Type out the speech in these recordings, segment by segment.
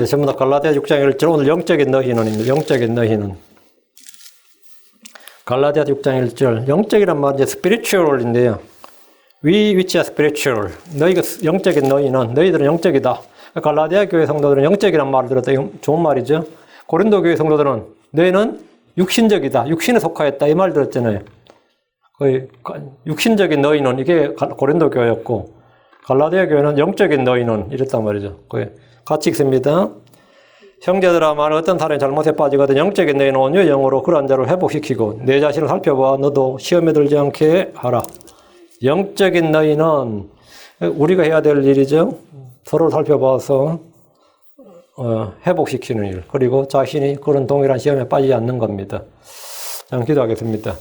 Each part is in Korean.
전부 다 갈라디아 6장 1절, 오늘 영적인 너희는입니다. 영적인 너희는. 갈라디아 6장 1절. 영적이란 말은 이제 spiritual인데요. which are spiritual. 너희가 영적인 너희는, 너희들은 영적이다. 갈라디아 교회 성도들은 영적이란 말을 들었다. 좋은 말이죠. 고린도 교회 성도들은 너희는 육신적이다. 육신에 속하였다. 이 말 들었잖아요. 거의 육신적인 너희는 이게 고린도 교회였고, 갈라디아 교회는 영적인 너희는 이랬단 말이죠. 거의 같이 읽습니다. 형제들아, 만일 어떤 사람이 잘못에 빠지거든 영적인 너희는 온유의 영으로 그러한 자를 회복시키고 내 자신을 살펴봐 너도 시험에 들지 않게 하라. 영적인 너희는 우리가 해야 될 일이죠. 서로 살펴봐서 회복시키는 일. 그리고 자신이 그런 동일한 시험에 빠지지 않는 겁니다. 자, 기도하겠습니다.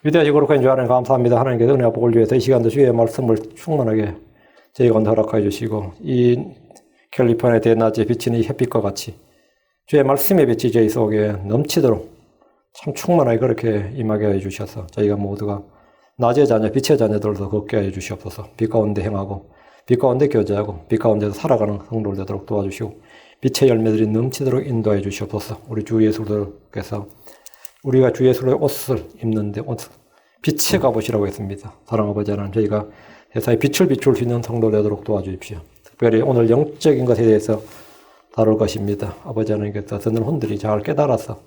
위대하시고 거룩한 주 하나님 감사합니다. 하나님께서 은혜와 복을 위해서 이 시간도 주의 말씀을 충만하게 저희 가운데 허락하여 주시고 이 캘리포니아 대낮에 비치는 이 햇빛과 같이 주의 말씀의 빛이 저희 속에 넘치도록 참 충만하게 그렇게 임하게 해 주셔서 저희가 모두가 낮의 자녀, 빛의 자녀들도 걷게 해 주시옵소서. 빛 가운데 행하고 빛 가운데 교제하고 빛 가운데서 살아가는 성도들 되도록 도와주시고 빛의 열매들이 넘치도록 인도해 주시옵소서. 우리 주 예수께서 우리가 주 예수의 옷을 입는데 빛의 갑옷이라고 했습니다. 사랑하는 아버지 하나님, 저희가 세상에 빛을 비출 수 있는 성도 되도록 도와주십시오. 특별히 오늘 영적인 것에 대해서 다룰 것입니다. 아버지 하나님께서 듣는 혼들이 잘 깨달아서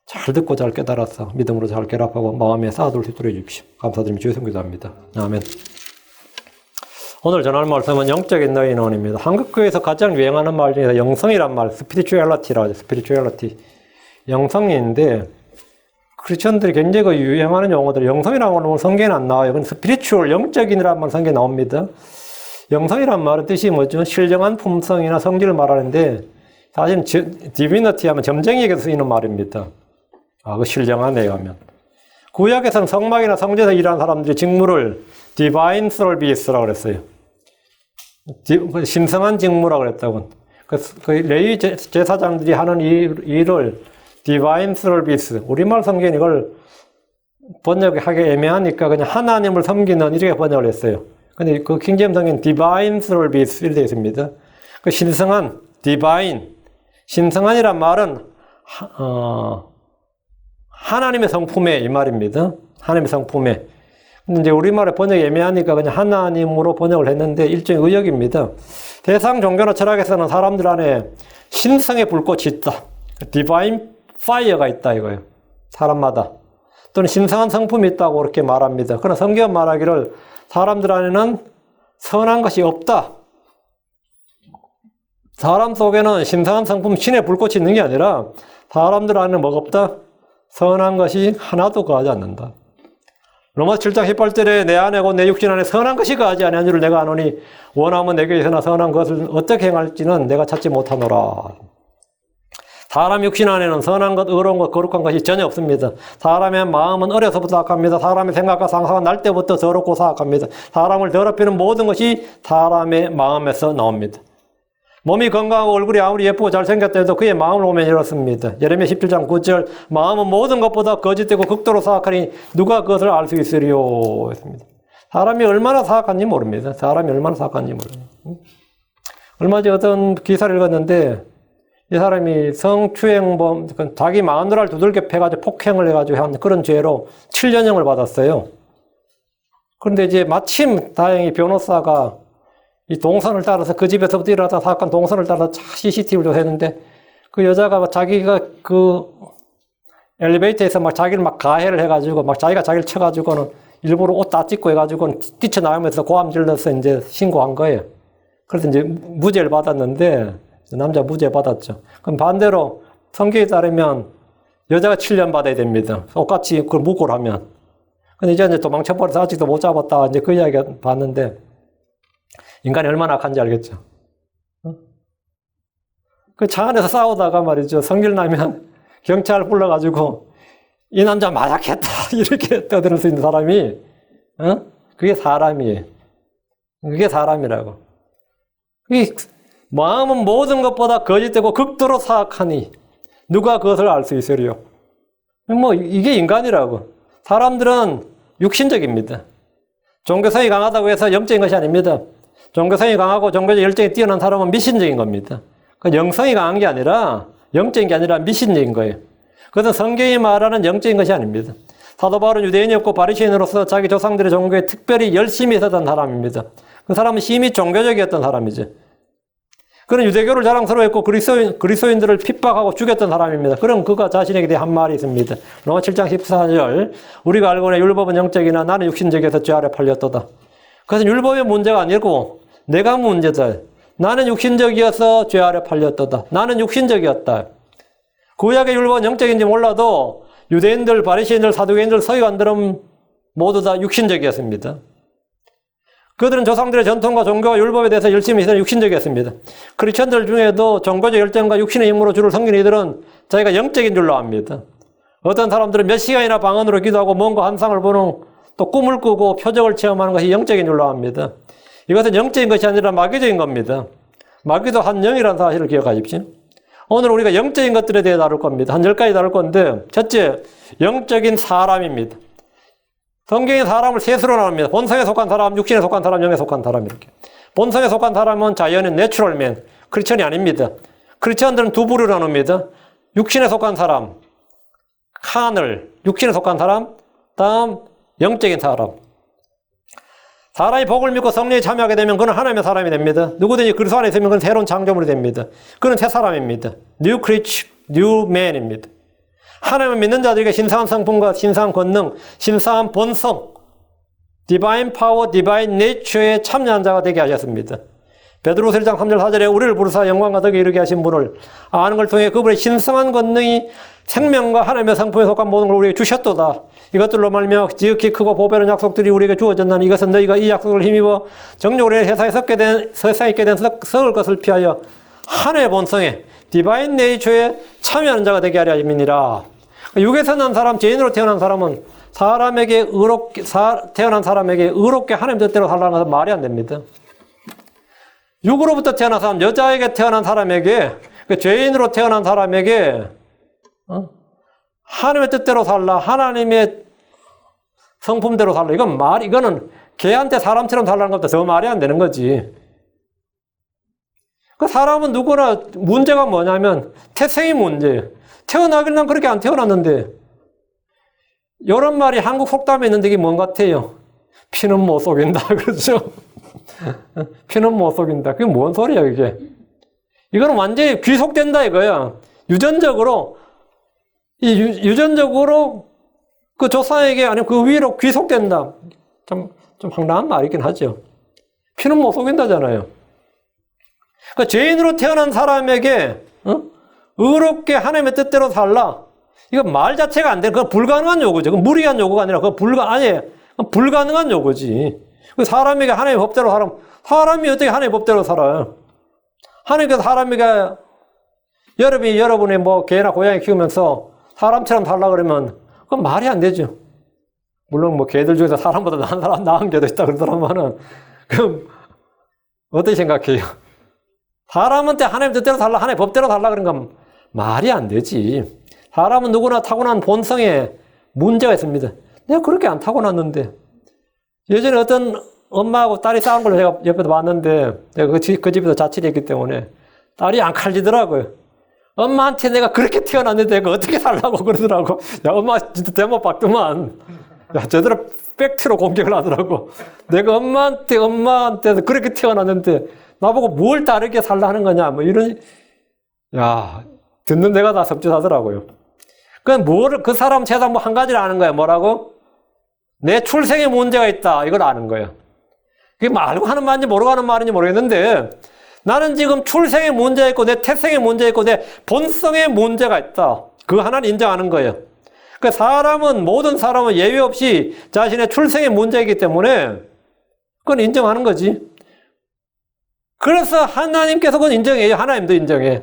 잘 듣고 잘 깨달아서 믿음으로 잘 결합하고 마음에 쌓아둘 수 있도록 해주십시오. 감사드리며 주의 성기도합니다. 아멘. 오늘 전할 말씀은 영적인 너희는입니다. 한국교회에서 가장 유행하는 말 중에서 영성이란 말, spirituality라고 하죠. spirituality. 영성인데 크리스천들이 굉장히 유행하는 용어들, 영성이라는 말은 성경에는 안 나와요. 그건 spiritual, 영적인이라는 말 성경에 나옵니다. 영성이란 말은 뜻이 뭐죠? 신령한 품성이나 성질을 말하는데 사실 divinity 하면 점쟁이에게서 쓰이는 말입니다. 그 신령하네 하면. 구약에서는 성막이나 성전에서 일하는 사람들이 직무를 divine service라고 그랬어요. 신성한 직무라고 그랬다고. 그 레위 제사장들이 하는 일을 divine service, 우리말 성경은 이걸 번역하기 애매하니까 그냥 하나님을 섬기는 이렇게 번역을 했어요. 근데 그 킹제임스 성경은 divine service 이렇게 되어 있습니다. 그 신성한, divine, 신성한이란 말은 하나님의 성품에 이 말입니다. 하나님의 성품에. 근데 이제 우리말에 번역이 애매하니까 그냥 하나님으로 번역을 했는데 일종의 의역입니다. 대상 종교나 철학에서는 사람들 안에 신성의 불꽃이 있다. divine fire가 있다 이거예요. 사람마다. 또는 신성한 성품이 있다고 그렇게 말합니다. 그러나 성경은 말하기를 사람들 안에는 선한 것이 없다. 사람 속에는 신성한 성품, 신의 불꽃이 있는 게 아니라 사람들 안에는 뭐가 없다? 선한 것이 하나도 거하지 않는다. 로마서 7장 18절에 내 안에고 내 육신 안에 선한 것이 거하지 아니한 줄을 내가 아노니 원하면 내게 있으나 선한 것을 어떻게 행할지는 내가 찾지 못하노라. 사람 육신 안에는 선한 것, 의로운 것, 거룩한 것이 전혀 없습니다. 사람의 마음은 어려서부터 악합니다. 사람의 생각과 상상은 날 때부터 더럽고 사악합니다. 사람을 더럽히는 모든 것이 사람의 마음에서 나옵니다. 몸이 건강하고 얼굴이 아무리 예쁘고 잘생겼다 해도 그의 마음을 보면 이렇습니다. 예레미야 17장 9절 마음은 모든 것보다 거짓되고 극도로 사악하니 누가 그것을 알 수 있으리요 했습니다. 사람이 얼마나 사악한지 모릅니다. 사람이 얼마나 사악한지 모릅니다. 얼마 전에 어떤 기사를 읽었는데 이 사람이 성추행범, 자기 마누라를 두들겨 패가지고 폭행을 해가지고 한 그런 죄로 7년형을 받았어요. 그런데 이제 마침 다행히 변호사가 이 동선을 따라서 그 집에서부터 일어났던 사건 동선을 따라서 CCTV를 조사했는데 그 여자가 자기가 그 엘리베이터에서 막 자기를 막 가해를 해가지고 막 자기가 자기를 쳐가지고는 일부러 옷 다 찢고 해가지고 뛰쳐나오면서 고함 질러서 이제 신고한 거예요. 그래서 이제 무죄를 받았는데 남자 무죄 받았죠. 그럼 반대로 성경에 따르면 여자가 7년 받아야 됩니다. 똑같이 그걸 무고를 하면. 근데 이제 도망쳐버려서 아직도 못 잡았다. 이제 그 이야기 봤는데 인간이 얼마나 악한지 알겠죠. 그 차 안에서 싸우다가 말이죠. 성질 나면 경찰 불러가지고 이 남자 마약했다. 이렇게 떠들 수 있는 사람이, 그게 사람이에요. 그게 사람이라고. 마음은 모든 것보다 거짓되고 극도로 사악하니 누가 그것을 알 수 있으리요. 이게 인간이라고. 사람들은 육신적입니다. 종교성이 강하다고 해서 영적인 것이 아닙니다. 종교성이 강하고 종교적 열정이 뛰어난 사람은 미신적인 겁니다. 그 영성이 강한 게 아니라 영적인 게 아니라 미신적인 거예요. 그것은 성경이 말하는 영적인 것이 아닙니다. 사도 바울은 유대인이었고 바리새인으로서 자기 조상들의 종교에 특별히 열심히 있었던 사람입니다. 그 사람은 심히 종교적이었던 사람이죠. 그는 유대교를 자랑스러워했고 그리스도인들을 핍박하고 죽였던 사람입니다. 그럼 그가 자신에게 대해 한 말이 있습니다. 로마 7장 14절 우리가 알고 있는 율법은 영적이나 나는 육신적이어서 죄 아래 팔렸도다. 그것은 율법의 문제가 아니고 내가 문제다. 나는 육신적이어서 죄 아래 팔렸도다. 나는 육신적이었다. 구약의 율법은 영적인지 몰라도 유대인들, 바리새인들, 사두개인들, 서기관들은 모두 다 육신적이었습니다. 그들은 조상들의 전통과 종교와 율법에 대해서 열심히 있는 육신적이었습니다. 크리스천들 중에도 종교적 열정과 육신의 힘으로 주를 섬기는 이들은 자기가 영적인 줄로 압니다. 어떤 사람들은 몇 시간이나 방언으로 기도하고 뭔가 환상을 보는 또 꿈을 꾸고 표적을 체험하는 것이 영적인 줄로 압니다. 이것은 영적인 것이 아니라 마귀적인 겁니다. 마귀도 한 영이라는 사실을 기억하십시오. 오늘 우리가 영적인 것들에 대해 다룰 겁니다. 한 10가지 다룰 건데 첫째, 영적인 사람입니다. 성경이 사람을 셋으로 나눕니다. 본성에 속한 사람, 육신에 속한 사람, 영에 속한 사람 이렇게. 본성에 속한 사람은 자연인, 내추럴맨, 크리스천이 아닙니다. 크리스천들은 두 부류로 나눕니다. 육신에 속한 사람, 카널, 육신에 속한 사람, 다음 영적인 사람. 사람이 복을 믿고 성령에 참여하게 되면 그는 하나님의 사람이 됩니다. 누구든지 그리스도 안에 있으면 그는 새로운 창조물이 됩니다. 그는 새 사람입니다. New creature, new man입니다. 하나님을 믿는 자들에게 신성한 성품과 신성한 권능, 신성한 본성, divine power, divine nature에 참여한 자가 되게 하셨습니다. 베드로서 1장 3절 4절에 우리를 부르사 영광과 덕에 이르게 하신 분을 아는 걸 통해 그분의 신성한 권능이 생명과 하나님의 성품에 속한 모든 걸 우리에게 주셨도다. 이것들로 말미암아 지극히 크고 보배로운 약속들이 우리에게 주어졌나니 이것은 너희가 이 약속을 힘입어 정욕으로 세상에 있게 된 썩을 것을 피하여 하나님의 본성에 디바인 네이처에 참여하는 자가 되게 하려 함이니라. 육에서 난 사람, 죄인으로 태어난 사람은 태어난 사람에게 의롭게 하나님 뜻대로 살라는 것은 말이 안 됩니다. 육으로부터 태어난 사람, 여자에게 태어난 사람에게, 죄인으로 태어난 사람에게 하나님의 뜻대로 살라, 하나님의 성품대로 살라. 이거는 개한테 사람처럼 살라는 것보다 더 말이 안 되는 거지. 그 사람은 누구나 문제가 뭐냐면 태생이 문제예요. 태어나길 난 그렇게 안 태어났는데. 이런 말이 한국 속담에 있는데 이게 뭔 같아요? 피는 못 속인다. 그렇죠? 피는 못 속인다. 그게 뭔 소리야, 이게? 이거는 완전히 귀속된다, 이거야. 유전적으로 그 조상에게, 아니면 그 위로 귀속된다. 좀 황당한 말이긴 하죠. 피는 못 속인다잖아요. 그러니까 죄인으로 태어난 사람에게, 의롭게 하나님의 뜻대로 살라. 이거 말 자체가 안 돼. 그건 불가능한 요구죠. 그건 무리한 요구가 아니라, 불가능한 요구지. 사람에게 하나님의 법대로 살아. 사람이 어떻게 하나님의 법대로 살아요? 하나님께서 사람에게, 여러분이 뭐 개나 고양이 키우면서 사람처럼 살라 그러면, 그건 말이 안 되죠. 물론 뭐 개들 중에서 사람보다 나은 개도 있다 그러더라면은, 그럼, 어떻게 생각해요? 사람한테 하나님 뜻대로 살라, 하나님 법대로 살라 그런 건 말이 안 되지. 사람은 누구나 타고난 본성에 문제가 있습니다. 내가 그렇게 안 타고났는데. 예전에 어떤 엄마하고 딸이 싸운 걸 제가 옆에서 봤는데, 내가 그 집에서 자취를 했기 때문에 딸이 안 칼지더라고요. 엄마한테 내가 그렇게 태어났는데 내가 어떻게 살라고 그러더라고. 야, 엄마 진짜 대못 박더만. 야, 제대로 팩트로 공격을 하더라고. 내가 엄마한테서 그렇게 태어났는데 나보고 뭘 다르게 살라 하는 거냐, 뭐 이런, 야, 듣는 내가 다 섭섭하더라고요. 그 사람 세상 뭐 한 가지를 아는 거야. 뭐라고? 내 출생에 문제가 있다. 이걸 아는 거예요. 그게 알고 하는 말인지 모르고 하는 말인지 모르겠는데, 나는 지금 출생에 문제가 있고, 내 태생에 문제가 있고, 내 본성에 문제가 있다. 그거 하나는 인정하는 거예요. 모든 사람은 예외 없이 자신의 출생에 문제이기 때문에, 그건 인정하는 거지. 그래서 하나님께서 그건 인정해요. 하나님도 인정해.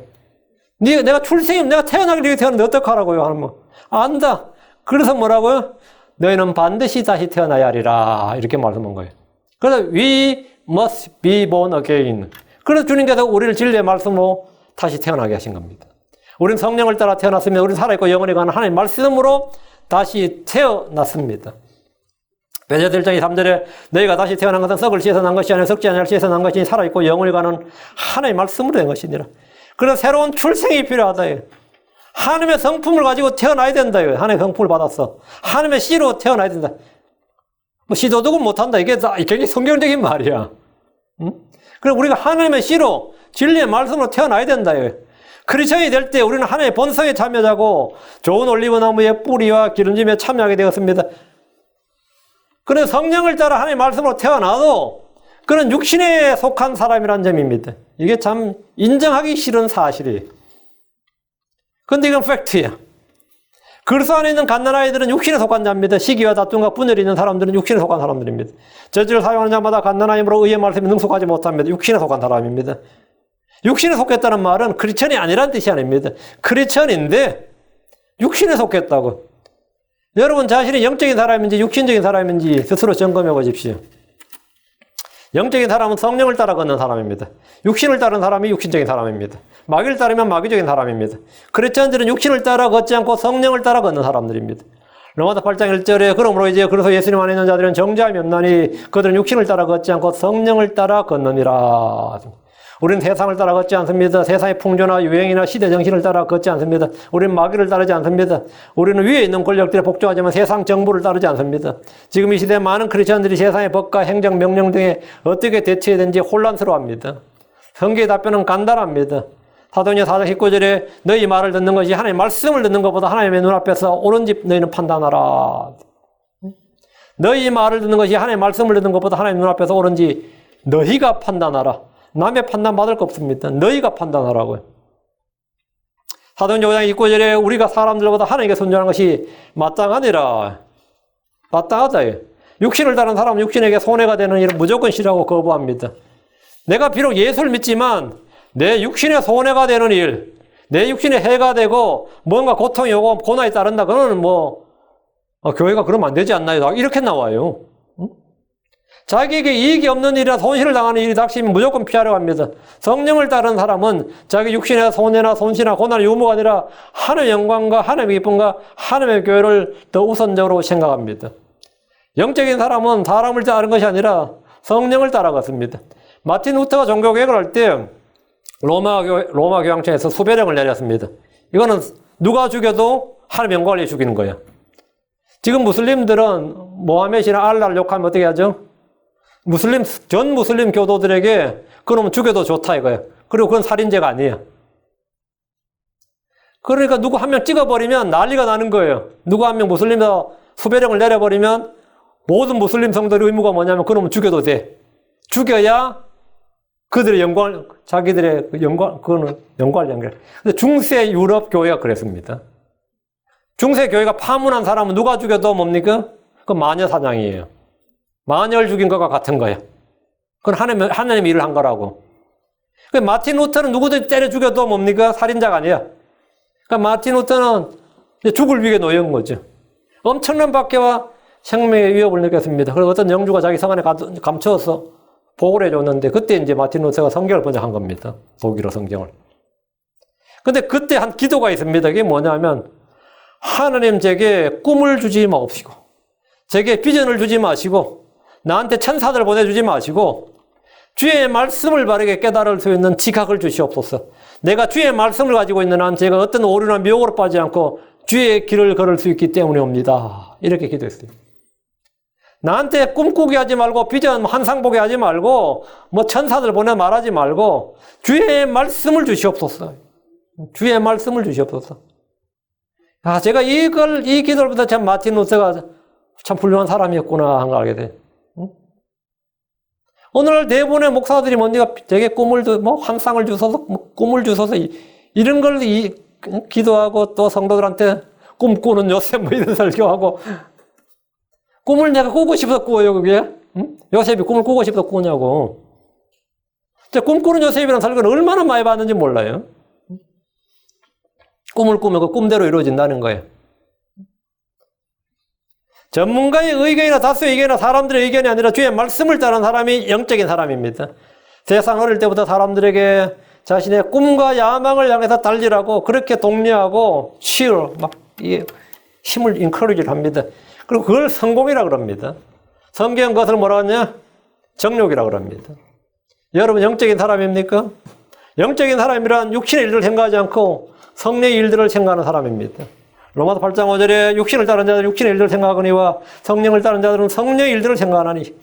내가 태어나기 위해 태어났는데 어떡하라고요? 하나님은. 안다. 그래서 뭐라고요? 너희는 반드시 다시 태어나야 하리라. 이렇게 말씀한 거예요. 그래서 we must be born again. 그래서 주님께서 우리를 진리의 말씀으로 다시 태어나게 하신 겁니다. 우리는 성령을 따라 태어났으면 우리는 살아있고 영원히 가는 하나님의 말씀으로 다시 태어났습니다. 베드로서 1장 3절에 너희가 다시 태어난 것은 썩을 씨에서 난 것이 아니라 썩지 않을 씨에서 난 것이니 살아있고 영원히 가는 하나님의 말씀으로 된 것이니라. 그래서 새로운 출생이 필요하다. 하나님의 성품을 가지고 태어나야 된다. 하나님의 성품을 받았어. 하나님의 씨로 태어나야 된다. 뭐 시도도 못한다. 이게 굉장히 성경적인 말이야. 응? 그래서 우리가 하나님의 씨로 진리의 말씀으로 태어나야 된다. 크리스천이 될 때 우리는 하나님의 본성에 참여하고 좋은 올리브나무의 뿌리와 기름짐에 참여하게 되었습니다. 그런 성령을 따라 하나님의 말씀으로 태어나도 그는 육신에 속한 사람이라는 점입니다. 이게 참 인정하기 싫은 사실이에요. 근데 이건 팩트야. 그리스도 안에 있는 갓난아이들은 육신에 속한 자입니다. 시기와 다툼과 분열이 있는 사람들은 육신에 속한 사람들입니다. 저지를 사용하는 자마다 갓난아이므로 의의 말씀에 능숙하지 못합니다. 육신에 속한 사람입니다. 육신에 속했다는 말은 크리스천이 아니란 뜻이 아닙니다. 크리스천인데 육신에 속했다고. 여러분 자신이 영적인 사람인지 육신적인 사람인지 스스로 점검해 보십시오. 영적인 사람은 성령을 따라 걷는 사람입니다. 육신을 따르는 사람이 육신적인 사람입니다. 마귀를 따르면 마귀적인 사람입니다. 크리스천들은 육신을 따라 걷지 않고 성령을 따라 걷는 사람들입니다. 로마서 8장 1절에 그러므로 이제 그래서 예수님 안에 있는 자들은 정죄함이 없나니 그들은 육신을 따라 걷지 않고 성령을 따라 걷느니라. 우리는 세상을 따라 걷지 않습니다. 세상의 풍조나 유행이나 시대 정신을 따라 걷지 않습니다. 우리는 마귀를 따르지 않습니다. 우리는 위에 있는 권력들에 복종하지만 세상 정부를 따르지 않습니다. 지금 이 시대에 많은 크리스천들이 세상의 법과 행정 명령 등에 어떻게 대처해야 되는지 혼란스러워합니다. 성경의 답변은 간단합니다. 사도행전 4장 19절에 너희 말을 듣는 것이 하나님의 말씀을 듣는 것보다 하나님의 눈앞에서 옳은지 너희는 판단하라. 너희 말을 듣는 것이 하나님의 말씀을 듣는 것보다 하나님의 눈앞에서 옳은지 너희가 판단하라. 남의 판단 받을 거 없습니다. 너희가 판단하라고요. 사도행전 5장 29절에 우리가 사람들보다 하나님께 순종하는 것이 마땅하니라. 마땅하다. 육신을 따르는 사람은 육신에게 손해가 되는 일은 무조건 싫어하고 거부합니다. 내가 비록 예수를 믿지만 내 육신에 손해가 되는 일, 내 육신에 해가 되고 뭔가 고통이 오고 고난이 따른다. 그거는 교회가 그러면 안 되지 않나요? 이렇게 나와요. 자기에게 이익이 없는 일이나 손실을 당하는 일이 닥치면 무조건 피하려고 합니다. 성령을 따르는 사람은 자기 육신의 손해나 손실이나 고난의 유무가 아니라 하나님의 영광과 하나님의 기쁨과 하나님의 교회를 더 우선적으로 생각합니다. 영적인 사람은 사람을 따르는 것이 아니라 성령을 따라갔습니다. 마틴 루터가 종교개혁을 할 때 로마 교황청에서 수배령을 내렸습니다. 이거는 누가 죽여도 하나님의 영광을 위해 죽이는 거예요. 지금 무슬림들은 모하메드나 알라를 욕하면 어떻게 하죠? 전 무슬림 교도들에게 그놈은 죽여도 좋다 이거예요. 그리고 그건 살인죄가 아니에요. 그러니까 누구 한 명 찍어버리면 난리가 나는 거예요. 누구 한 명 무슬림에서 수배령을 내려버리면 모든 무슬림 성도의 의무가 뭐냐면 그놈은 죽여도 돼. 죽여야 그들의 영광, 자기들의 영광, 그거는 영광을 연결해. 근데 중세 유럽 교회가 그랬습니다. 중세 교회가 파문한 사람은 누가 죽여도 뭡니까? 그건 마녀 사냥이에요. 마녀를 죽인 것과 같은 거예요. 그건 하나님의 일을 한 거라고. 마틴 루터는 누구든 때려 죽여도 뭡니까? 살인자가 아니야. 그러니까 마틴 루터는 죽을 위기에 놓인 거죠. 엄청난 박해와 생명의 위협을 느꼈습니다. 그리고 어떤 영주가 자기 성 안에 감춰서 보고를 해줬는데 그때 이제 마틴 루터가 성경을 번역한 겁니다. 독일어 성경을. 근데 그때 한 기도가 있습니다. 그게 뭐냐면 하나님 제게 꿈을 주지 마옵시고 제게 비전을 주지 마시고 나한테 천사들 보내주지 마시고 주의 말씀을 바르게 깨달을 수 있는 지각을 주시옵소서. 내가 주의 말씀을 가지고 있는 한 제가 어떤 오류나 미혹으로 빠지지 않고 주의 길을 걸을 수 있기 때문에옵니다. 이렇게 기도했어요. 나한테 꿈꾸게 하지 말고 비전 환상 보게 하지 말고 천사들 보내 말하지 말고 주의 말씀을 주시옵소서. 주의 말씀을 주시옵소서. 제가 이 기도를 보다 참 마틴 루터가 참 훌륭한 사람이었구나 하는 걸 알게 돼. 오늘날 대부분의 목사들이 뭡니까? 되게 환상을 주셔서, 꿈을 주셔서, 이런 걸 기도하고 또 성도들한테 꿈꾸는 요셉 이런 설교하고, 꿈을 내가 꾸고 싶어서 꾸어요, 그게? 응? 요셉이 꿈을 꾸고 싶어서 꾸냐고. 꿈꾸는 요셉이라는 설교는 얼마나 많이 받는지 몰라요. 꿈을 꾸면 그 꿈대로 이루어진다는 거예요. 전문가의 의견이나 다수의 의견이나 사람들의 의견이 아니라 주의 말씀을 따르는 사람이 영적인 사람입니다. 세상 어릴 때부터 사람들에게 자신의 꿈과 야망을 향해서 달리라고 그렇게 독려하고 힘을 인커리지를 합니다. 그리고 그걸 성공이라고 합니다. 성경 그것을 뭐라고 하냐? 정욕이라고 합니다. 여러분 영적인 사람입니까? 영적인 사람이란 육신의 일들을 생각하지 않고 성령의 일들을 생각하는 사람입니다. 로마서 8장 5절에 육신을 따른 자들은 육신의 일들을 생각하거니와 성령을 따른 자들은 성령의 일들을 생각하나니.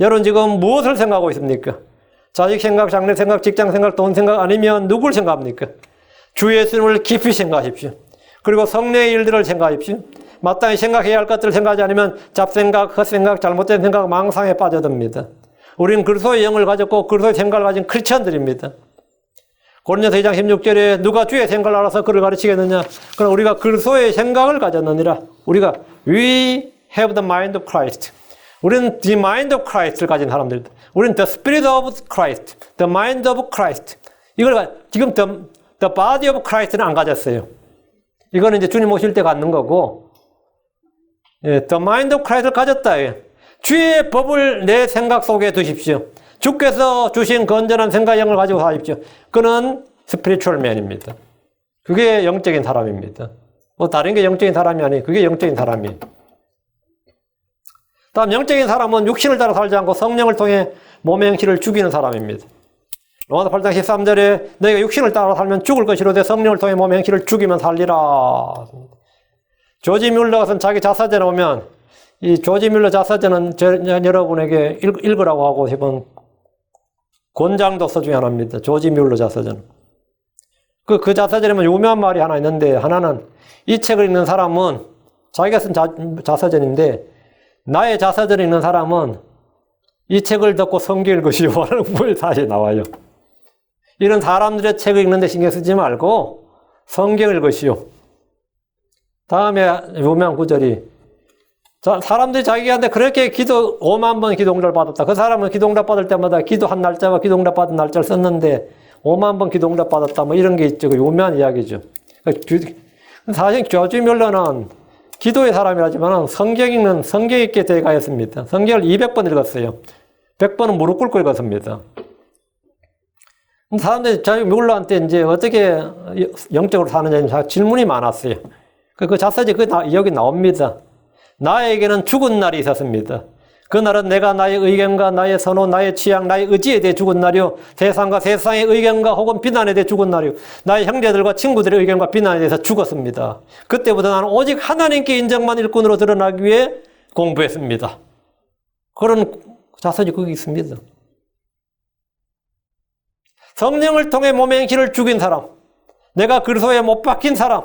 여러분 지금 무엇을 생각하고 있습니까? 자식 생각, 장래 생각, 직장 생각, 돈 생각 아니면 누굴 생각합니까? 주 예수님을 깊이 생각하십시오. 그리고 성령의 일들을 생각하십시오. 마땅히 생각해야 할 것들을 생각하지 않으면 잡생각, 헛생각, 잘못된 생각, 망상에 빠져듭니다. 우리는 그리스도의 영을 가졌고 그리스도의 생각을 가진 크리스천들입니다. 고린도서 2장 16절에 누가 주의 생각을 알아서 그를 가르치겠느냐? 그러나 우리가 그리스도의 생각을 가졌느니라. 우리가 We have the mind of Christ. 우리는 the mind of Christ를 가진 사람들입니다. 우리는 the spirit of Christ, the mind of Christ. 이걸 지금 the body of Christ는 안 가졌어요. 이거는 이제 주님 오실 때 갖는 거고, 예, the mind of Christ를 가졌다. 예. 주의 법을 내 생각 속에 두십시오. 주께서 주신 건전한 생각형을 가지고 사십시오. 그는 스피리추얼 맨입니다. 그게 영적인 사람입니다. 뭐 다른 게 영적인 사람이 아니에요. 그게 영적인 사람이에요. 다음 영적인 사람은 육신을 따라 살지 않고 성령을 통해 몸의 행실을 죽이는 사람입니다. 로마서 8장 13절에 너희가 육신을 따라 살면 죽을 것이로되 성령을 통해 몸의 행실을 죽이면 살리라. 조지 뮬러 같은 자기 자서전에 보면 이 조지 뮬러 자서전은 여러분에게 읽으라고 하고 싶은 권장도서 중에 하나입니다. 조지 뮬러 자서전. 그 자서전에 보면 유명한 말이 하나 있는데 하나는 이 책을 읽는 사람은 자기가 쓴 자서전인데 나의 자서전을 읽는 사람은 이 책을 듣고 성경을 읽으시오 하는 부분이 다시 나와요. 이런 사람들의 책을 읽는데 신경 쓰지 말고 성경을 읽으시오. 다음에 유명한 구절이 사람들이 자기한테 그렇게 5만 번 기도응답을 받았다. 그 사람은 기도응답 받을 때마다 기도한 날짜와 기도응답 받은 날짜를 썼는데 5만 번 기도응답 받았다. 뭐 이런 게 있죠. 유명한 이야기죠. 사실 조지 뮬러는 기도의 사람이라지만 성경 읽는 성경 읽게 대가였습니다. 성경을 200번 읽었어요. 100번은 무릎 꿇고 읽었습니다. 사람들이 조지 뮬러한테 이제 어떻게 영적으로 사느냐 질문이 많았어요. 그 자서전 여기 나옵니다. 나에게는 죽은 날이 있었습니다. 그날은 내가 나의 의견과 나의 선호, 나의 취향, 나의 의지에 대해 죽은 날이요. 세상과 세상의 의견과 혹은 비난에 대해 죽은 날이요. 나의 형제들과 친구들의 의견과 비난에 대해서 죽었습니다. 그때부터 나는 오직 하나님께 인정만 일꾼으로 드러나기 위해 공부했습니다. 그런 자서전이 거기 있습니다. 성령을 통해 몸의 행실을 죽인 사람, 내가 그리스도에 못 박힌 사람,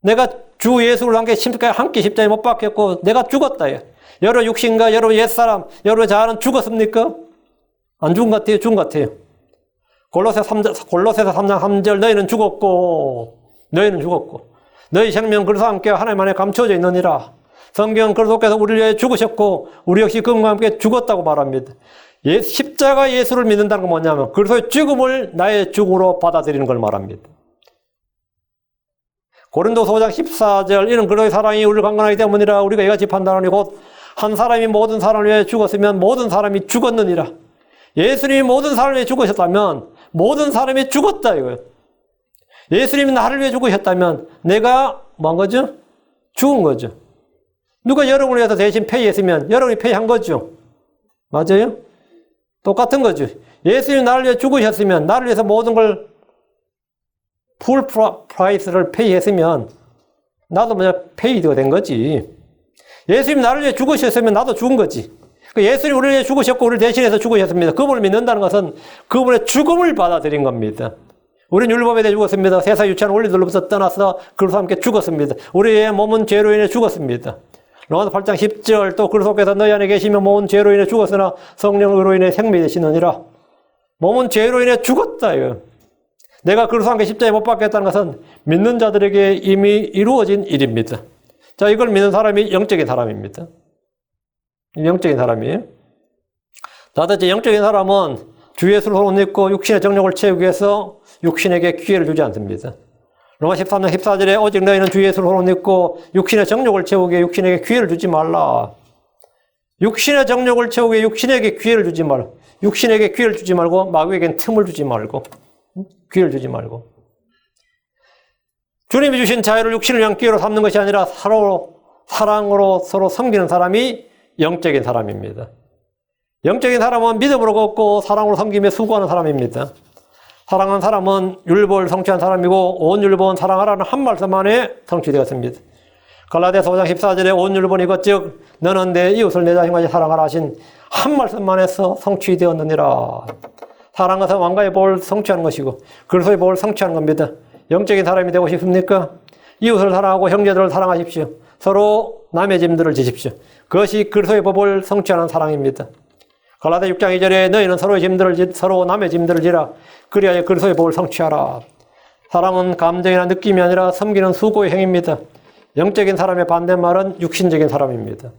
내가 주 예수를 함께 십자가에 못 박혔고 내가 죽었다. 여러 육신과 여러 옛사람, 여러 자아는 죽었습니까? 안 죽은 것 같아요. 죽은 것 같아요. 골로새서 3장 3절 너희는 죽었고 너희 생명 그리스도와 함께 하나님 안에 감추어져 있느니라. 성경은 그리스도께서 우리를 위해 죽으셨고 우리 역시 그분과 함께 죽었다고 말합니다. 십자가 예수를 믿는다는 건 뭐냐면 그리스도의 죽음을 나의 죽음으로 받아들이는 걸 말합니다. 고린도서 5장 14절 이는 그리스도의 사랑이 우리를 강건하기 때문이라. 우리가 이같이 판단하니 곧 한 사람이 모든 사람을 위해 죽었으면 모든 사람이 죽었느니라. 예수님이 모든 사람을 위해 죽으셨다면 모든 사람이 죽었다 이거예요. 예수님이 나를 위해 죽으셨다면 내가 뭐한 거죠? 죽은 거죠. 누가 여러분을 위해서 대신 페이했으면 여러분이 페이한 거죠. 맞아요? 똑같은 거죠. 예수님이 나를 위해 죽으셨으면 나를 위해서 모든 걸 풀 프라이스를 페이했으면 나도 페이드가 된 거지. 예수님이 나를 위해 죽으셨으면 나도 죽은 거지. 예수님이 우리를 위해 죽으셨고 우리를 대신해서 죽으셨습니다. 그분을 믿는다는 것은 그분의 죽음을 받아들인 겁니다. 우리는 율법에 대해 죽었습니다. 세상 유치한 원리들로부터 떠나서 그리스도와 함께 죽었습니다. 우리의 몸은 죄로 인해 죽었습니다. 로마서 8장 10절 또 그리스도께서 너희 안에 계시면 몸은 죄로 인해 죽었으나 성령으로 인해 생명이 되시느니라. 몸은 죄로 인해 죽었다 이거. 내가 그리스도와 함께 십자가에 못 박혔다는 것은 믿는 자들에게 이미 이루어진 일입니다. 자, 이걸 믿는 사람이 영적인 사람입니다. 영적인 사람이에요. 나도 영적인 사람은 주 예수를 못 믿고 육신의 정욕을 채우기 위해서 육신에게 기회를 주지 않습니다. 로마 13장 14절에 오직 너희는 주 예수를 못 믿고 육신의 정욕을 채우기 위해 육신에게 기회를 주지 말라. 육신의 정욕을 채우기 위해 육신에게 기회를 주지 말라. 육신에게 기회를 주지 말고 마귀에겐 틈을 주지 말고 기회를 주지 말고 주님이 주신 자유를 육신을 위한 기회로 삼는 것이 아니라 사랑으로 서로 섬기는 사람이 영적인 사람입니다. 영적인 사람은 믿음으로 걷고 사랑으로 섬기며 수고하는 사람입니다. 사랑하는 사람은 율법을 성취한 사람이고 온 율법은 사랑하라는 한 말씀 안에 성취되었습니다. 갈라디아서 5장 14절에 온 율법은 이것 즉 너는 내 이웃을 내 자신같이 사랑하라 하신 한 말씀만 해서 성취되었느니라. 사랑은 왕가의 복을 성취하는 것이고 그리스도의 복을 성취하는 겁니다. 영적인 사람이 되고 싶습니까? 이웃을 사랑하고 형제들을 사랑하십시오. 서로 남의 짐들을 지십시오. 그것이 그리스도의 법을 성취하는 사랑입니다. 갈라디아 6장 2절에 너희는 서로 남의 짐들을 지라. 그리하여 그리스도의 복을 성취하라. 사랑은 감정이나 느낌이 아니라 섬기는 수고의 행위입니다. 영적인 사람의 반대말은 육신적인 사람입니다.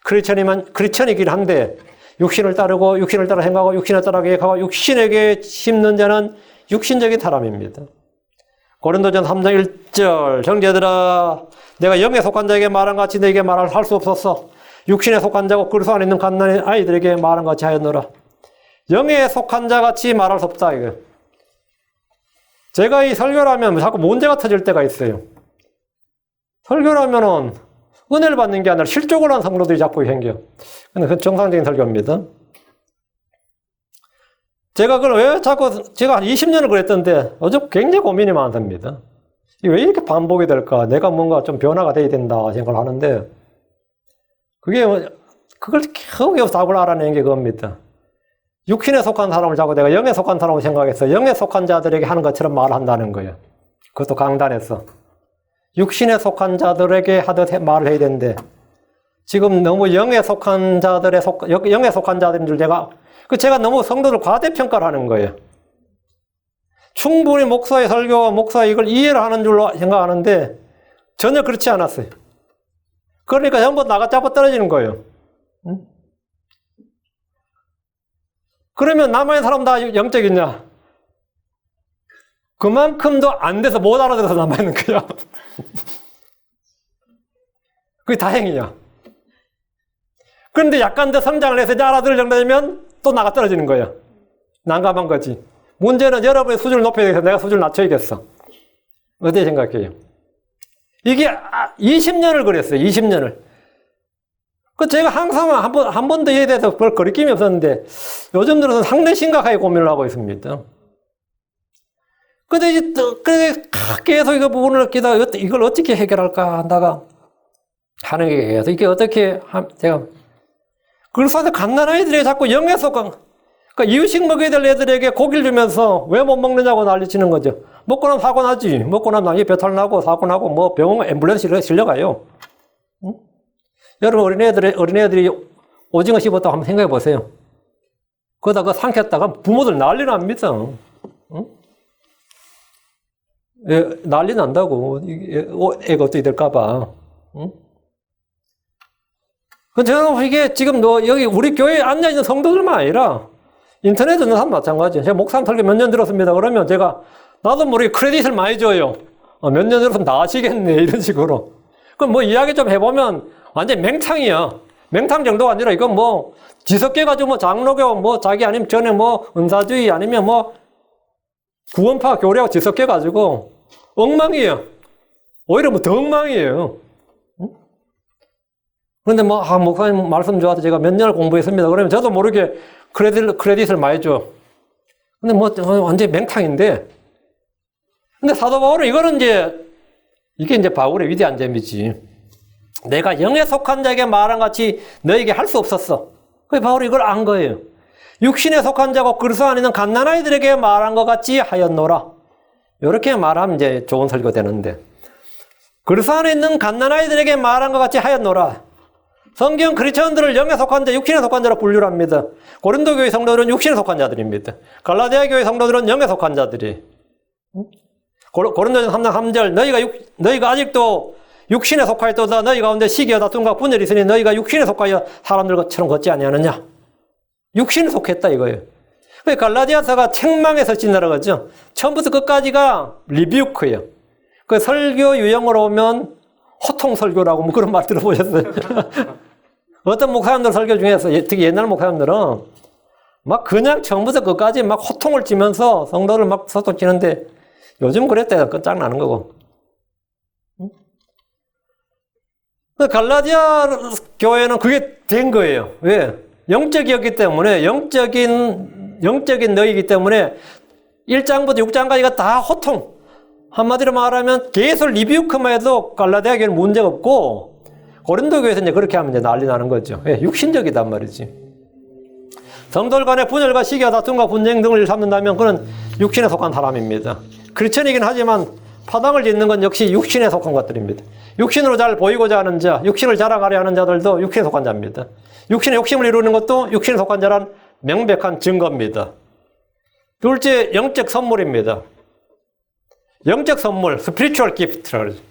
크리스천이긴 한데 육신을 따르고 육신을 따라 행하고 육신을 따라 계획하고 육신에게 심는 자는 육신적인 사람입니다. 고린도전 3장 1절 형제들아 내가 영에 속한 자에게 말한 같이 너에게 말을 할 수 없었어. 육신에 속한 자고 그리스도 안에 있는 갓난의 아이들에게 말한 같이 하였노라. 영에 속한 자 같이 말할 수 없다 이거. 제가 이 설교를 하면 자꾸 문제가 터질 때가 있어요. 설교를 하면은 은혜를 받는 게 아니라 실족을 한 성도들이 자꾸 생겨. 근데 그건 정상적인 설교입니다. 제가 그걸 왜 자꾸, 제가 한 20년을 그랬던데, 요즘 굉장히 고민이 많습니다. 왜 이렇게 반복이 될까? 내가 뭔가 좀 변화가 돼야 된다 생각을 하는데, 그걸 겨우 답을 알아내는 게 그겁니다. 육신에 속한 사람을 자꾸 내가 영에 속한 사람을 생각해서 영에 속한 자들에게 하는 것처럼 말한다는 거예요. 그것도 강단에서. 육신에 속한 자들에게 하듯 말을 해야 되는데, 지금 너무 영에 속한 자들인 줄 제가 너무 성도들 과대평가를 하는 거예요. 충분히 목사의 설교와 목사의 이걸 이해를 하는 줄로 생각하는데, 전혀 그렇지 않았어요. 그러니까 전부 나가짜고 떨어지는 거예요. 응? 그러면 남아있는 사람 다 영적이냐? 그만큼도 안 돼서 못 알아들어서 남아있는 거야. 그게 다행이야. 그런데 약간 더 성장을 해서 이제 알아들을 정도 되면 또 나가 떨어지는 거야. 난감한 거지. 문제는 여러분의 수준을 높여야 되겠어. 내가 수준을 낮춰야겠어. 어떻게 생각해요? 이게 20년을 그랬어요. 20년을. 제가 항상 한 번도 이에 대해서 별 거리낌이 없었는데 요즘 들어서 상당히 심각하게 고민을 하고 있습니다. 근데 이제 계속 이거 부분을 이걸 어떻게 해결할까 한다가 하는 게 계속 이게 어떻게 제가 그래서 갓난 아이들에게 자꾸 영에 속한 그러니까 이유식 먹여야 될 애들에게 고기를 주면서 왜 못 먹느냐고 난리치는 거죠. 먹고 나면 사고 나지. 먹고 나면 나중에 배탈 나고 사고 나고 뭐 병원 앰뷸런스에 실려가요. 응? 여러분 어린애들이 오징어 씹었다고 한번 생각해 보세요. 그러다가 삼켰다가 부모들 난리 납니다. 응? 난리 난다고. 애가 어떻게 될까봐. 응? 저는 이게 지금 여기 우리 교회에 앉아있는 성도들만 아니라 인터넷에 있는 사람 마찬가지예요. 제가 목사님 설교 몇 년 들었습니다. 그러면 제가 나도 모르게 크레딧을 많이 줘요. 몇 년 들었으면 다 아시겠네. 이런 식으로. 그럼 뭐 이야기 좀 해보면 완전 맹탕이야. 맹탕 정도가 아니라 이건 뭐 지석계 가지고 뭐 장로교 뭐 자기 아니면 전에 뭐 은사주의 아니면 뭐 구원파 교리하고 지석계 가지고 엉망이에요. 오히려 뭐 더 엉망이에요. 그런데 목사님 말씀 좋아서 제가 몇 년을 공부했습니다. 그러면 저도 모르게 크레딧을 많이 줘. 근데 완전 맹탕인데. 근데 사도 바울은 이게 이제 바울의 위대한 점이지. 내가 영에 속한 자에게 말한 같이 너에게 할 수 없었어. 그래서 바울이 이걸 안 거예요. 육신에 속한 자고 그리스도 안에 있는 갓난아이들에게 말한 것 같이 하였노라. 이렇게 말하면 이제 좋은 설교 되는데. 그리스도 안에 있는 갓난아이들에게 말한 것 같이 하였노라. 성경 크리스천들을 영에 속한 자, 육신에 속한 자로 분류를 합니다. 고린도 교회 성도들은 육신에 속한 자들입니다. 갈라디아 교회 성도들은 영에 속한 자들이. 고린도전 3장 3절 너희가 아직도 육신에 속하였도다. 너희 가운데 시기와 다툼과 분열이 있으니 너희가 육신에 속하여 사람들처럼 걷지 아니하느냐. 육신에 속했다 이거예요. 갈라디아서가 책망에서 지나가죠. 처음부터 끝까지가 리뷰크예요. 그 설교 유형으로 보면 호통 설교라고 뭐 그런 말 들어보셨어요? 어떤 목사님들 설교 중에서 특히 옛날 목사님들은 막 그냥 처음부터 끝까지 막 호통을 치면서 성도를 막 소통치는데 요즘 그랬대요. 끝장나는 거고. 갈라디아 교회는 그게 된 거예요. 왜? 영적이었기 때문에 영적인 너희이기 때문에 1장부터 6장까지가 다 호통. 한마디로 말하면 개설 리뷰크만 해도 갈라디아 교회는 문제가 없고 고린도 교회에서 이제 그렇게 하면 이제 난리 나는 거죠. 예, 육신적이단 말이지. 성도들 간의 분열과 시기와 다툼과 분쟁 등을 일삼는다면 그는 육신에 속한 사람입니다. 크리스천이긴 하지만 파당을 짓는 건 역시 육신에 속한 것들입니다. 육신으로 잘 보이고자 하는 자, 육신을 자랑하려 하는 자들도 육신에 속한 자입니다. 육신의 욕심을 이루는 것도 육신에 속한 자란 명백한 증거입니다. 둘째, 영적 선물입니다. 영적 선물, spiritual gift라고 그러죠.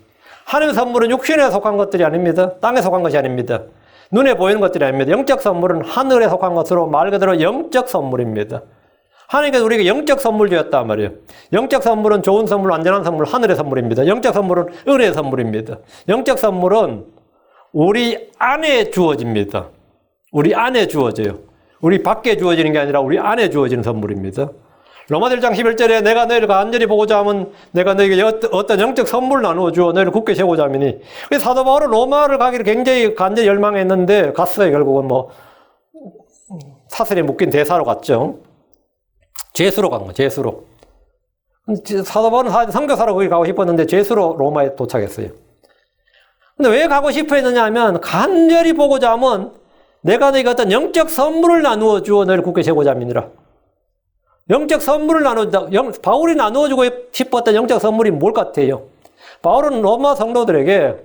하나님의 선물은 육신에 속한 것들이 아닙니다. 땅에 속한 것이 아닙니다. 눈에 보이는 것들이 아닙니다. 영적 선물은 하늘에 속한 것으로 말 그대로 영적 선물입니다. 하나님께서 우리에게 영적 선물 주었단 말이에요. 영적 선물은 좋은 선물, 안전한 선물, 하늘의 선물입니다. 영적 선물은 은혜의 선물입니다. 영적 선물은 우리 안에 주어집니다. 우리 안에 주어져요. 우리 밖에 주어지는 게 아니라 우리 안에 주어지는 선물입니다. 로마서 1장 11절에 내가 너희를 간절히 보고자 하면 내가 너희에게 어떤 영적 선물을 나누어 주어 너희를 굳게 세우고자 함이니. 사도 바울은 로마를 가기를 굉장히 간절히 열망했는데 갔어요. 결국은 뭐 사슬에 묶인 대사로 갔죠. 죄수로 간 거예요. 죄수로. 사도 바울은 선교사로 거기 가고 싶었는데 죄수로 로마에 도착했어요. 근데 왜 가고 싶어 했느냐 하면 간절히 보고자 하면 내가 너희에게 어떤 영적 선물을 나누어 주어 너희를 굳게 세우고자 함이니라. 영적 선물을 바울이 나누어주고 싶었던 영적 선물이 뭘 같아요? 바울은 로마 성도들에게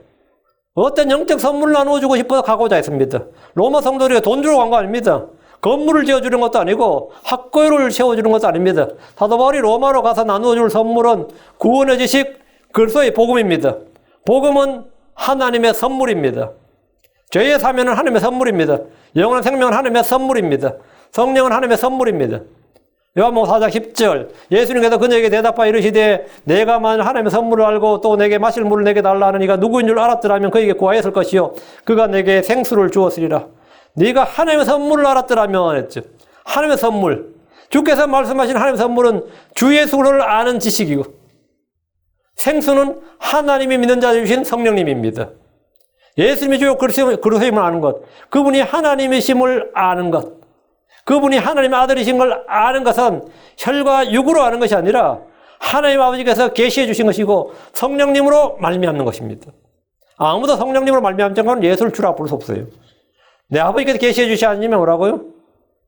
어떤 영적 선물을 나누어주고 싶어서 가고자 했습니다. 로마 성도들에게 돈 주러 간 거 아닙니다. 건물을 지어주는 것도 아니고 학교를 세워주는 것도 아닙니다. 사도 바울이 로마로 가서 나누어줄 선물은 구원의 지식, 그리스도의 복음입니다. 복음은 하나님의 선물입니다. 죄의 사면은 하나님의 선물입니다. 영원한 생명은 하나님의 선물입니다. 성령은 하나님의 선물입니다. 요한복음 4장 10절 예수님께서 그녀에게 대답하여 이르시되 내가 만일 하나님의 선물을 알고 또 내게 마실 물을 내게 달라 하는 이가 누구인 줄 알았더라면 그에게 구하였을 것이요 그가 내게 생수를 주었으리라. 네가 하나님의 선물을 알았더라면 했죠. 하나님의 선물, 주께서 말씀하신 하나님의 선물은 주 예수를 아는 지식이고 생수는 하나님이 믿는 자들 주신 성령님입니다. 예수님이 주요 그리스도임을 아는 것, 그분이 하나님이심을 아는 것, 그분이 하나님의 아들이신 걸 아는 것은 혈과 육으로 아는 것이 아니라 하나님 아버지께서 계시해 주신 것이고 성령님으로 말미암는 것입니다. 아무도 성령님으로 말미암는 자는 예수를 주라 부를 수 없어요. 내 아버지께서 계시해 주시 않으면 뭐라고요?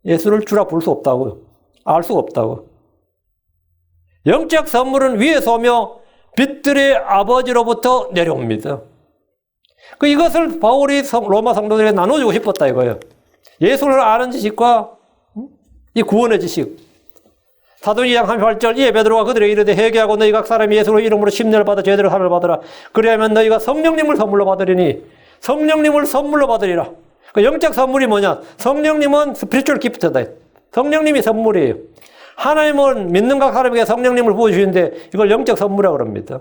예수를 주라 부를 수 없다고요. 알 수가 없다고. 영적 선물은 위에서 오며 빛들의 아버지로부터 내려옵니다. 이것을 바울이 로마 성도들에게 나눠주고 싶었다 이거예요. 예수를 아는 지식과 이 구원의 지식. 사도행 2장 38절 이에 베드로가 그들에게 이르되 회개하고 너희 각 사람이 예수로 이름으로 심려를 받아 죄대로 사함을 받으라. 그리하면 너희가 성령님을 선물로 받으리니 성령님을 선물로 받으리라. 영적 선물이 뭐냐? 성령님은 스피리추얼 기프트다. 성령님이 선물이에요. 하나님은 믿는 각 사람에게 성령님을 부어주시는데 이걸 영적 선물이라고 합니다.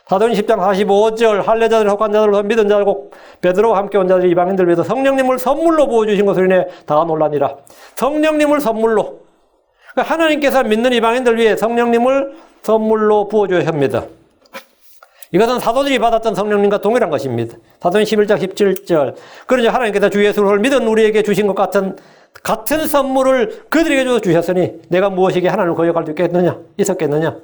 사도행 10장 45절 할례자들 속한 자들로 믿은 자들고 베드로와 함께 온 자들이 이방인들 위해서 성령님을 선물로 부어주신 것으로 인해 다 놀라니라. 성령님을 선물로. 그러니까 하나님께서 믿는 이방인들 위해 성령님을 선물로 부어줘야 합니다. 이것은 사도들이 받았던 성령님과 동일한 것입니다. 사도행 11장 17절 그러니 하나님께서 주 예수를 믿은 우리에게 주신 것 같은 선물을 그들에게 주셨으니 내가 무엇이게 하나님을 거역할 수 있었겠느냐.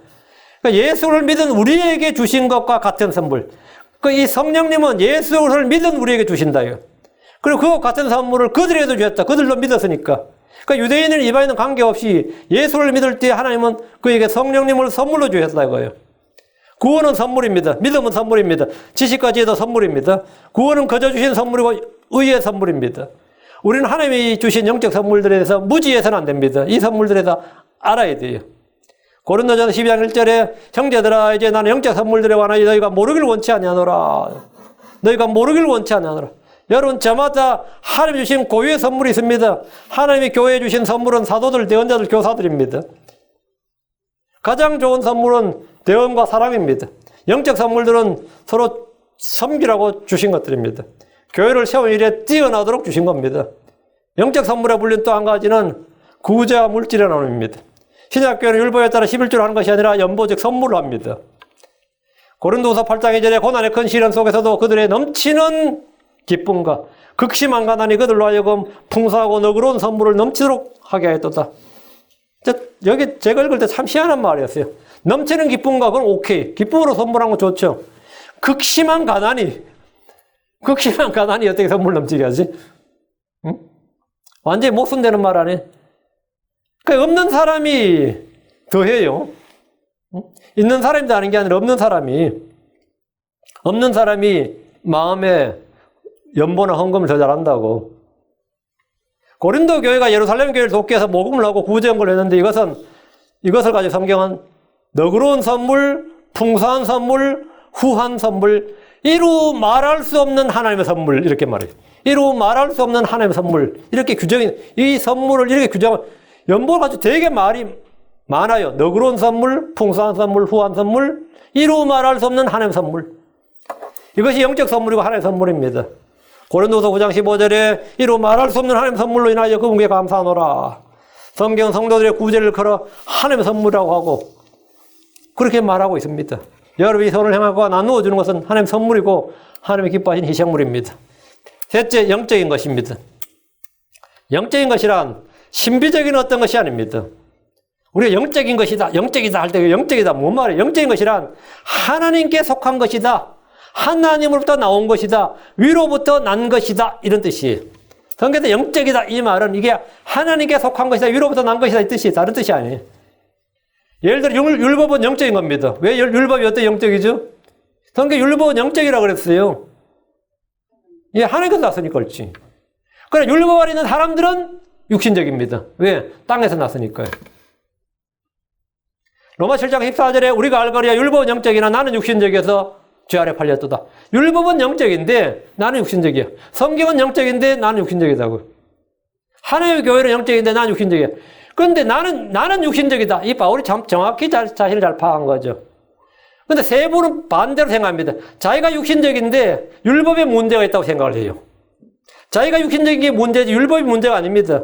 그러니까 예수를 믿은 우리에게 주신 것과 같은 선물. 이 성령님은 예수를 믿은 우리에게 주신다요. 그리고 그 같은 선물을 그들에게도 주셨다. 그들도 믿었으니까. 그러니까 유대인은 이방인은 관계없이 예수를 믿을 때 하나님은 그에게 성령님을 선물로 주셨다 이거예요. 구원은 선물입니다. 믿음은 선물입니다. 지식까지 해도 선물입니다. 구원은 거저 주신 선물이고 의의 선물입니다. 우리는 하나님이 주신 영적 선물들에 대해서 무지해서는 안 됩니다. 이 선물들에 대해서 알아야 돼요. 고린도전서 12장 1절에 형제들아 이제 나는 영적 선물들에 관하여 너희가 모르길 원치 아니하노라. 너희가 모르길 원치 아니하노라. 여러분 저마다 하나님이 주신 고유의 선물이 있습니다. 하나님이 교회에 주신 선물은 사도들, 대언자들, 교사들입니다. 가장 좋은 선물은 대언과 사랑입니다. 영적 선물들은 서로 섬기라고 주신 것들입니다. 교회를 세운 일에 뛰어나도록 주신 겁니다. 영적 선물에 불린 또 한 가지는 구제와 물질의 나눔입니다. 신약교회는 율법에 따라 11조를 하는 것이 아니라 연보적 선물을 합니다. 고린도후서 8장 2절에 고난의 큰 시련 속에서도 그들의 넘치는 기쁨과 극심한 가난이 그들로 하여금 풍성하고 너그러운 선물을 넘치도록 하게 하였도다. 여기 제가 읽을 때 참 희한한 말이었어요. 넘치는 기쁨과 그건 오케이. 기쁨으로 선물한 건 좋죠. 극심한 가난이 어떻게 선물 넘치게 하지? 응? 완전히 목숨되는 말 아니에요? 그러니까 없는 사람이 더해요. 응? 있는 사람이 다른 게 아니라 없는 사람이 마음에 연보나 헌금을 더 잘한다고. 고린도 교회가 예루살렘 교회를 돕기 위해서 모금을 하고 구제연구를 했는데 이것을 가지고 성경은 너그러운 선물, 풍성한 선물, 후한 선물, 이루 말할 수 없는 하나님의 선물 이렇게 말해요. 이루 말할 수 없는 하나님의 선물 이렇게 이 선물을 이렇게 규정한 연보를 가지고 되게 말이 많아요. 너그러운 선물, 풍성한 선물, 후한 선물, 이루 말할 수 없는 하나님의 선물. 이것이 영적 선물이고 하나님의 선물입니다. 고린도서 9장 15절에 이루 말할 수 없는 하나님의 선물로 인하여 그분께 감사하노라. 성경 성도들의 구제를 걸어 하나님의 선물이라고 하고 그렇게 말하고 있습니다. 여러분이 선을 행하고 나누어 주는 것은 하나님의 선물이고 하나님의 기뻐하시는 희생물입니다. 셋째, 영적인 것입니다. 영적인 것이란 신비적인 어떤 것이 아닙니다. 우리가 영적인 것이다 할 때 영적이다 뭔 말이에요? 영적인 것이란 하나님께 속한 것이다. 하나님으로부터 나온 것이다. 위로부터 난 것이다. 이런 뜻이에요. 성경에서 영적이다 이 말은 이게 하나님께 속한 것이다. 위로부터 난 것이다 이 뜻이 다른 뜻이 아니에요. 예를 들어 율법은 영적인 겁니다. 왜 율법이 어떤 영적이죠? 성경 율법은 영적이라고 그랬어요. 예, 하나님께서 났으니까 그렇지. 그러나 율법 아래 있는 사람들은 육신적입니다. 왜? 땅에서 났으니까요. 로마 7장 14절에 우리가 알거니와 율법은 영적이나 나는 육신적이어서 죄 아래 팔렸도다. 율법은 영적인데 나는 육신적이야. 성경은 영적인데 나는 육신적이다고. 하나님의 교회는 영적인데 나는 육신적이야. 그런데 나는 육신적이다. 이 바울이 참 정확히 자신을 잘 파악한 거죠. 그런데 세 분은 반대로 생각합니다. 자기가 육신적인데 율법에 문제가 있다고 생각을 해요. 자기가 육신적인 게 문제지 율법이 문제가 아닙니다.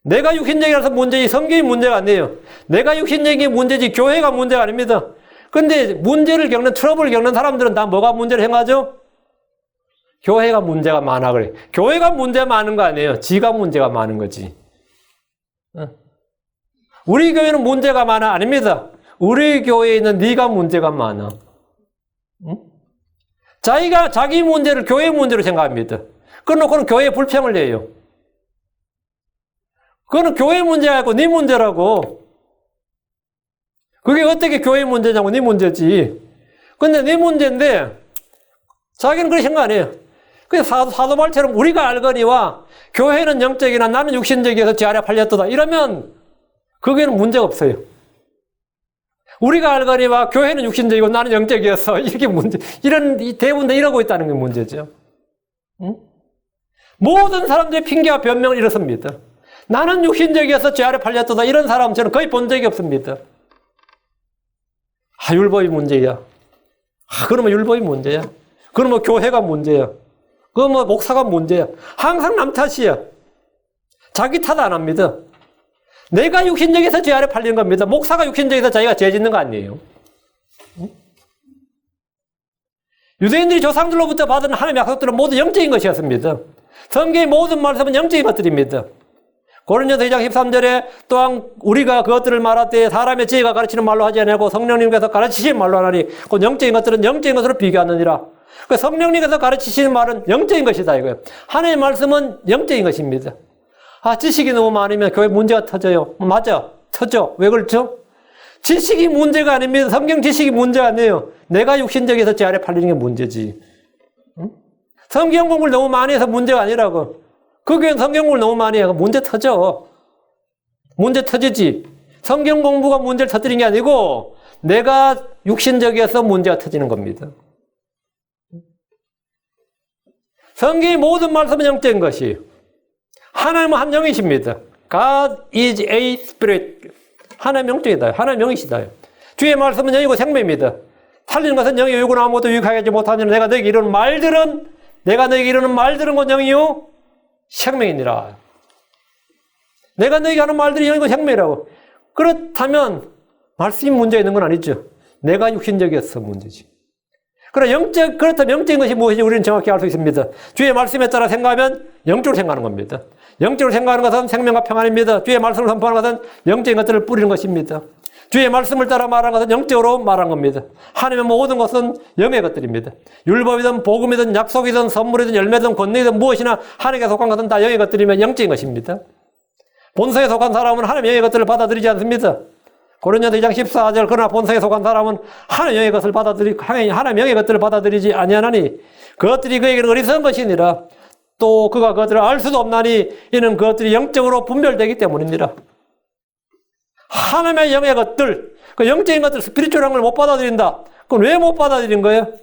내가 육신적이라서 문제지 성경이 문제가 아니에요. 내가 육신적인 게 문제지 교회가 문제가 아닙니다. 그런데 문제를 겪는 트러블을 겪는 사람들은 다 뭐가 문제를 행하죠? 교회가 문제가 많아 그래. 교회가 문제가 많은 거 아니에요. 지가 문제가 많은 거지. 우리 교회는 문제가 많아 아닙니다. 우리 교회에 있는 네가 문제가 많아. 자기가 자기 문제를 교회 문제로 생각합니다. 그러놓고는 교회에 불평을 해요. 그거는 교회 문제가 아니고 네 문제라고. 그게 어떻게 교회 문제냐고 네 문제지. 근데 네 문제인데 자기는 그렇게 생각 안 해요. 그래서 사도 바울처럼 우리가 알거니와 교회는 영적이나 나는 육신적이어서 죄 아래 팔렸도다. 이러면 거기에는 문제가 없어요. 우리가 알거니와 교회는 육신적이고 나는 영적이어서 이렇게 대부분 다 이러고 있다는 게 문제죠. 응? 모든 사람들의 핑계와 변명을 이렇습니다. 나는 육신적이어서 죄 아래 팔렸도다. 이런 사람 저는 거의 본 적이 없습니다. 율법이 문제야. 그러면 율법이 문제야. 그러면 교회가 문제야. 그러면 목사가 문제야. 항상 남 탓이야. 자기 탓 안 합니다. 내가 육신적에서 죄 아래 팔리는 겁니다. 목사가 육신적에서 자기가 죄 짓는 거 아니에요. 응? 유대인들이 조상들로부터 받은 하나님의 약속들은 모두 영적인 것이었습니다. 성경의 모든 말씀은 영적인 것들입니다. 고린도서 2장 13절에 또한 우리가 그것들을 말할 때 사람의 지혜가 가르치는 말로 하지 아니하고 성령님께서 가르치시는 말로 하나니 그 영적인 것들은 영적인 것으로 비교하느니라. 그 성령님께서 가르치시는 말은 영적인 것이다 이거예요. 하나님의 말씀은 영적인 것입니다. 지식이 너무 많으면 교회 문제가 터져요. 맞아. 터져. 왜 그렇죠? 지식이 문제가 아닙니다. 성경 지식이 문제가 아니에요. 내가 육신적에서 죄 아래 팔리는 게 문제지. 응? 성경 공부를 너무 많이 해서 문제가 아니라고. 그 교회는 성경 공부를 너무 많이 해서 문제 터져. 문제 터지지. 성경 공부가 문제를 터뜨리는 게 아니고 내가 육신적이어서 문제가 터지는 겁니다. 성경의 모든 말씀은 영적인 것이에요. 하나님은 한 영이십니다. God is a spirit. 하나님 영적이다. 하나님 영이시다. 주의 말씀은 영이고 생명입니다. 살리는 것은 영이 유익으로 아무것도 유익하게 하지 못하느니 내가 너에게 이르는 말들은 곧 영이요 생명이니라. 내가 너에게 하는 말들이 영이고 생명이라고. 그렇다면 말씀이 문제가 있는 건 아니죠. 내가 육신적이어서 문제지. 그렇다면 영적인 것이 무엇인지 우리는 정확히 알 수 있습니다. 주의 말씀에 따라 생각하면 영적으로 생각하는 겁니다. 영적으로 생각하는 것은 생명과 평안입니다. 주의 말씀을 선포하는 것은 영적인 것들을 뿌리는 것입니다. 주의 말씀을 따라 말하는 것은 영적으로 말한 겁니다. 하나님의 모든 것은 영의 것들입니다. 율법이든 복음이든 약속이든 선물이든 열매든 권능이든 무엇이나 하나님께 속한 것은 다 영의 것들이며 영적인 것입니다. 본성에 속한 사람은 하나님의 영의 것들을 받아들이지 않습니다. 고린도서 2장 14절 그러나 본성에 속한 사람은 하나님의 영의 것을 하나님의 영의 것들을 받아들이지 아니하나니 그것들이 그에게는 어리석은 것이니라. 또 그가 그것들을 알 수도 없나니 이는 그것들이 영적으로 분별되기 때문입니다. 하나님의 영의 것들, 그 영적인 것들, 스피리추얼한 걸 못 받아들인다. 그건 왜 못 받아들인 거예요?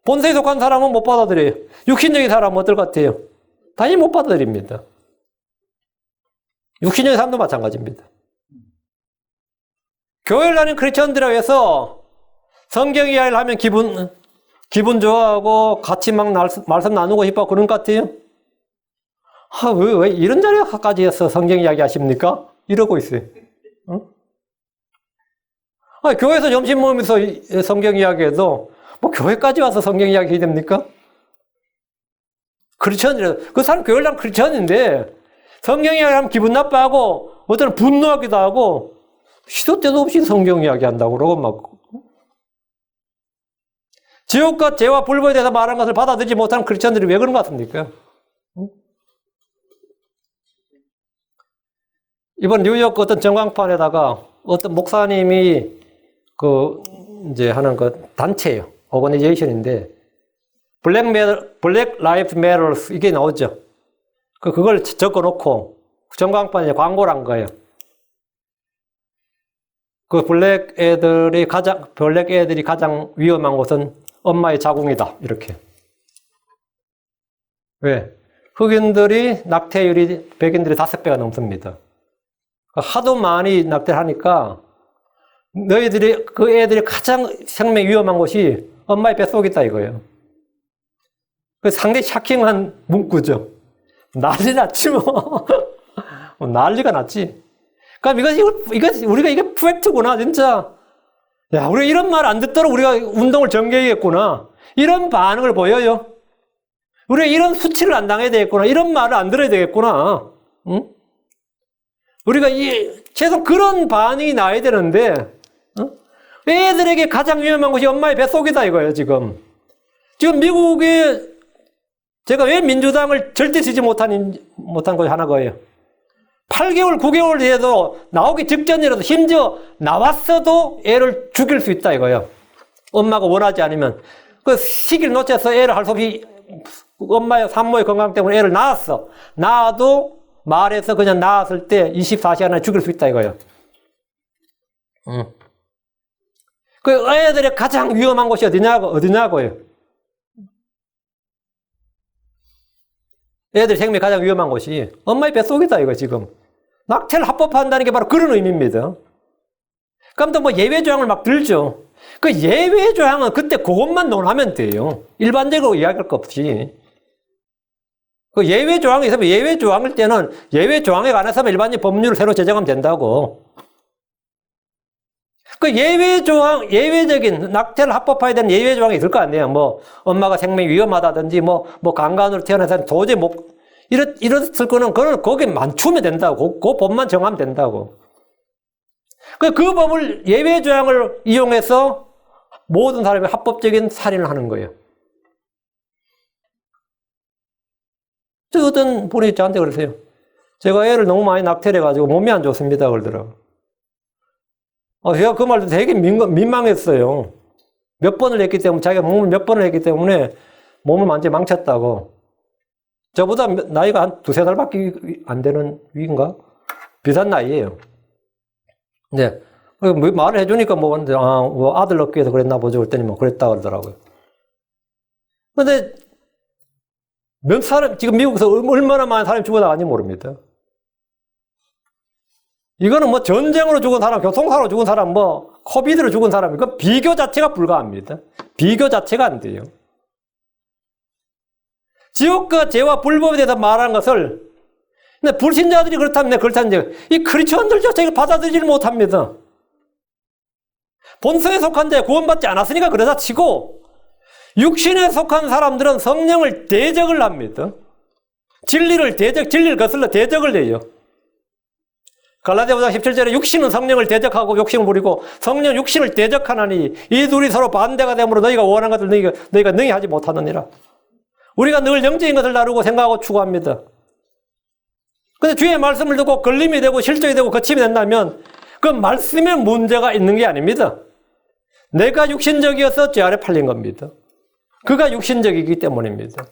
본성에 속한 사람은 못 받아들여요. 육신적인 사람은 어떨 것 같아요? 당연히 못 받아들입니다. 육신적인 사람도 마찬가지입니다. 교회를 다니는 크리스천들에 의해서 성경 이야기를 하면 기분 좋아하고 같이 막 말씀 나누고 싶어 그런 것 같아요. 왜 이런 자리까지 해서 성경 이야기 하십니까? 이러고 있어요. 교회에서 점심 먹으면서 성경 이야기해도 뭐 교회까지 와서 성경 이야기 해야 됩니까? 크리스천이라 그 사람 교회를 다니는 크리스천인데 성경 이야기 하면 기분 나빠하고 어떤 분노하기도 하고 시도 때도 없이 성경 이야기 한다고 그러고 막 지옥과 죄와 불법에 대해서 말하는 것을 받아들이지 못하는 크리스천들이 왜 그런 것 같습니까? 이번 뉴욕 어떤 전광판에다가 어떤 목사님이 이제 하는 단체예요. 오거니제이션인데, 블랙 라이프 매터스 이게 나오죠. 그걸 적어 놓고 전광판에 광고를 한 거예요. 블랙 애들이 가장 위험한 것은 엄마의 자궁이다. 이렇게. 왜? 흑인들이 낙태율이 백인들이 5배가 넘습니다. 하도 많이 낙태를 하니까 그 애들이 가장 생명이 위험한 곳이 엄마의 뱃속에 있다 이거예요. 상당히 샤킹한 문구죠. 난리 났지 뭐. 난리가 났지. 그럼 우리가 이게 팩트구나, 진짜. 야, 우리가 이런 말 안 듣도록 우리가 운동을 전개해야겠구나. 이런 반응을 보여요. 우리가 이런 수치를 안 당해야 되겠구나. 이런 말을 안 들어야 되겠구나. 응? 우리가 최소 그런 반응이 나야 되는데, 애들에게 가장 위험한 것이 엄마의 뱃속이다 이거예요, 지금. 지금 미국에 제가 왜 민주당을 절대 지지 못한 것이 하나가요. 8개월, 9개월 뒤에도 나오기 직전이라도 심지어 나왔어도 애를 죽일 수 있다 이거예요. 엄마가 원하지 않으면. 그 시기를 놓쳐서 애를 할 수 없이 엄마의 산모의 건강 때문에 애를 낳았어. 낳아도 말해서 그냥 낳았을 때 24시간 안에 죽일 수 있다 이거예요. 그 애들의 가장 위험한 곳이 어디냐고요. 애들 생명이 가장 위험한 곳이 엄마의 뱃속이다 이거 지금. 낙태를 합법화한다는 게 바로 그런 의미입니다. 그럼 또 뭐 예외 조항을 막 들죠. 그 예외 조항은 그때 그것만 논하면 돼요. 일반적으로 이야기할 거 없이. 그 예외 조항이 있으면 예외 조항일 때는 예외 조항에 관해서 일반적 법률을 새로 제정하면 된다고. 그 예외 조항, 예외적인 낙태를 합법화해야 되는 예외 조항이 있을 거 아니에요. 뭐 엄마가 생명이 위험하다든지 뭐 강간으로 태어난 사람 도저히 이랬을 거는 그걸 거기에 맞추면 된다고. 그 법만 정하면 된다고. 그 법을 예외 조항을 이용해서 모든 사람이 합법적인 살인을 하는 거예요. 어떤 분이 저한테 그러세요. 제가 애를 너무 많이 낙태를 해가지고 몸이 안 좋습니다. 그러더라고요. 제가 그 말도 되게 민망했어요. 몇 번을 했기 때문에, 자기가 몸을 몇 번을 했기 때문에 몸을 완전히 망쳤다고. 저보다 나이가 한 2-3살밖에 안 되는 위인가? 비슷한 나이예요. 네. 말을 해주니까 뭐 아들 얻기 위해서 그랬나 보죠. 그랬더니 뭐 그랬다 그러더라고요. 근데 지금 미국에서 얼마나 많은 사람이 죽어나가는지 모릅니다. 이거는 뭐 전쟁으로 죽은 사람, 교통사고로 죽은 사람, 뭐 코비드로 죽은 사람, 이거 비교 자체가 불가합니다. 비교 자체가 안 돼요. 지옥과 죄와 불법에 대해서 말하는 것을, 근데 불신자들이 그렇다면 그렇다는데 이 크리스천들조차 이걸 받아들이지 못합니다. 본성에 속한 자에 구원받지 않았으니까 그러다 치고 육신에 속한 사람들은 성령을 대적을 합니다. 진리를 거슬러 대적을 내요. 갈라디아 5장 17절에 육신은 성령을 대적하고 욕심을 부리고 성령 육신을 대적하나니 이 둘이 서로 반대가 되므로 너희가 원하는 것을 너희가 능히 하지 못하느니라. 우리가 늘 영적인 것을 다루고 생각하고 추구합니다. 근데 주의 말씀을 듣고 걸림이 되고 실족이 되고 거침이 된다면 그 말씀에 문제가 있는 게 아닙니다. 내가 육신적이어서 죄 아래 팔린 겁니다. 그가 육신적이기 때문입니다.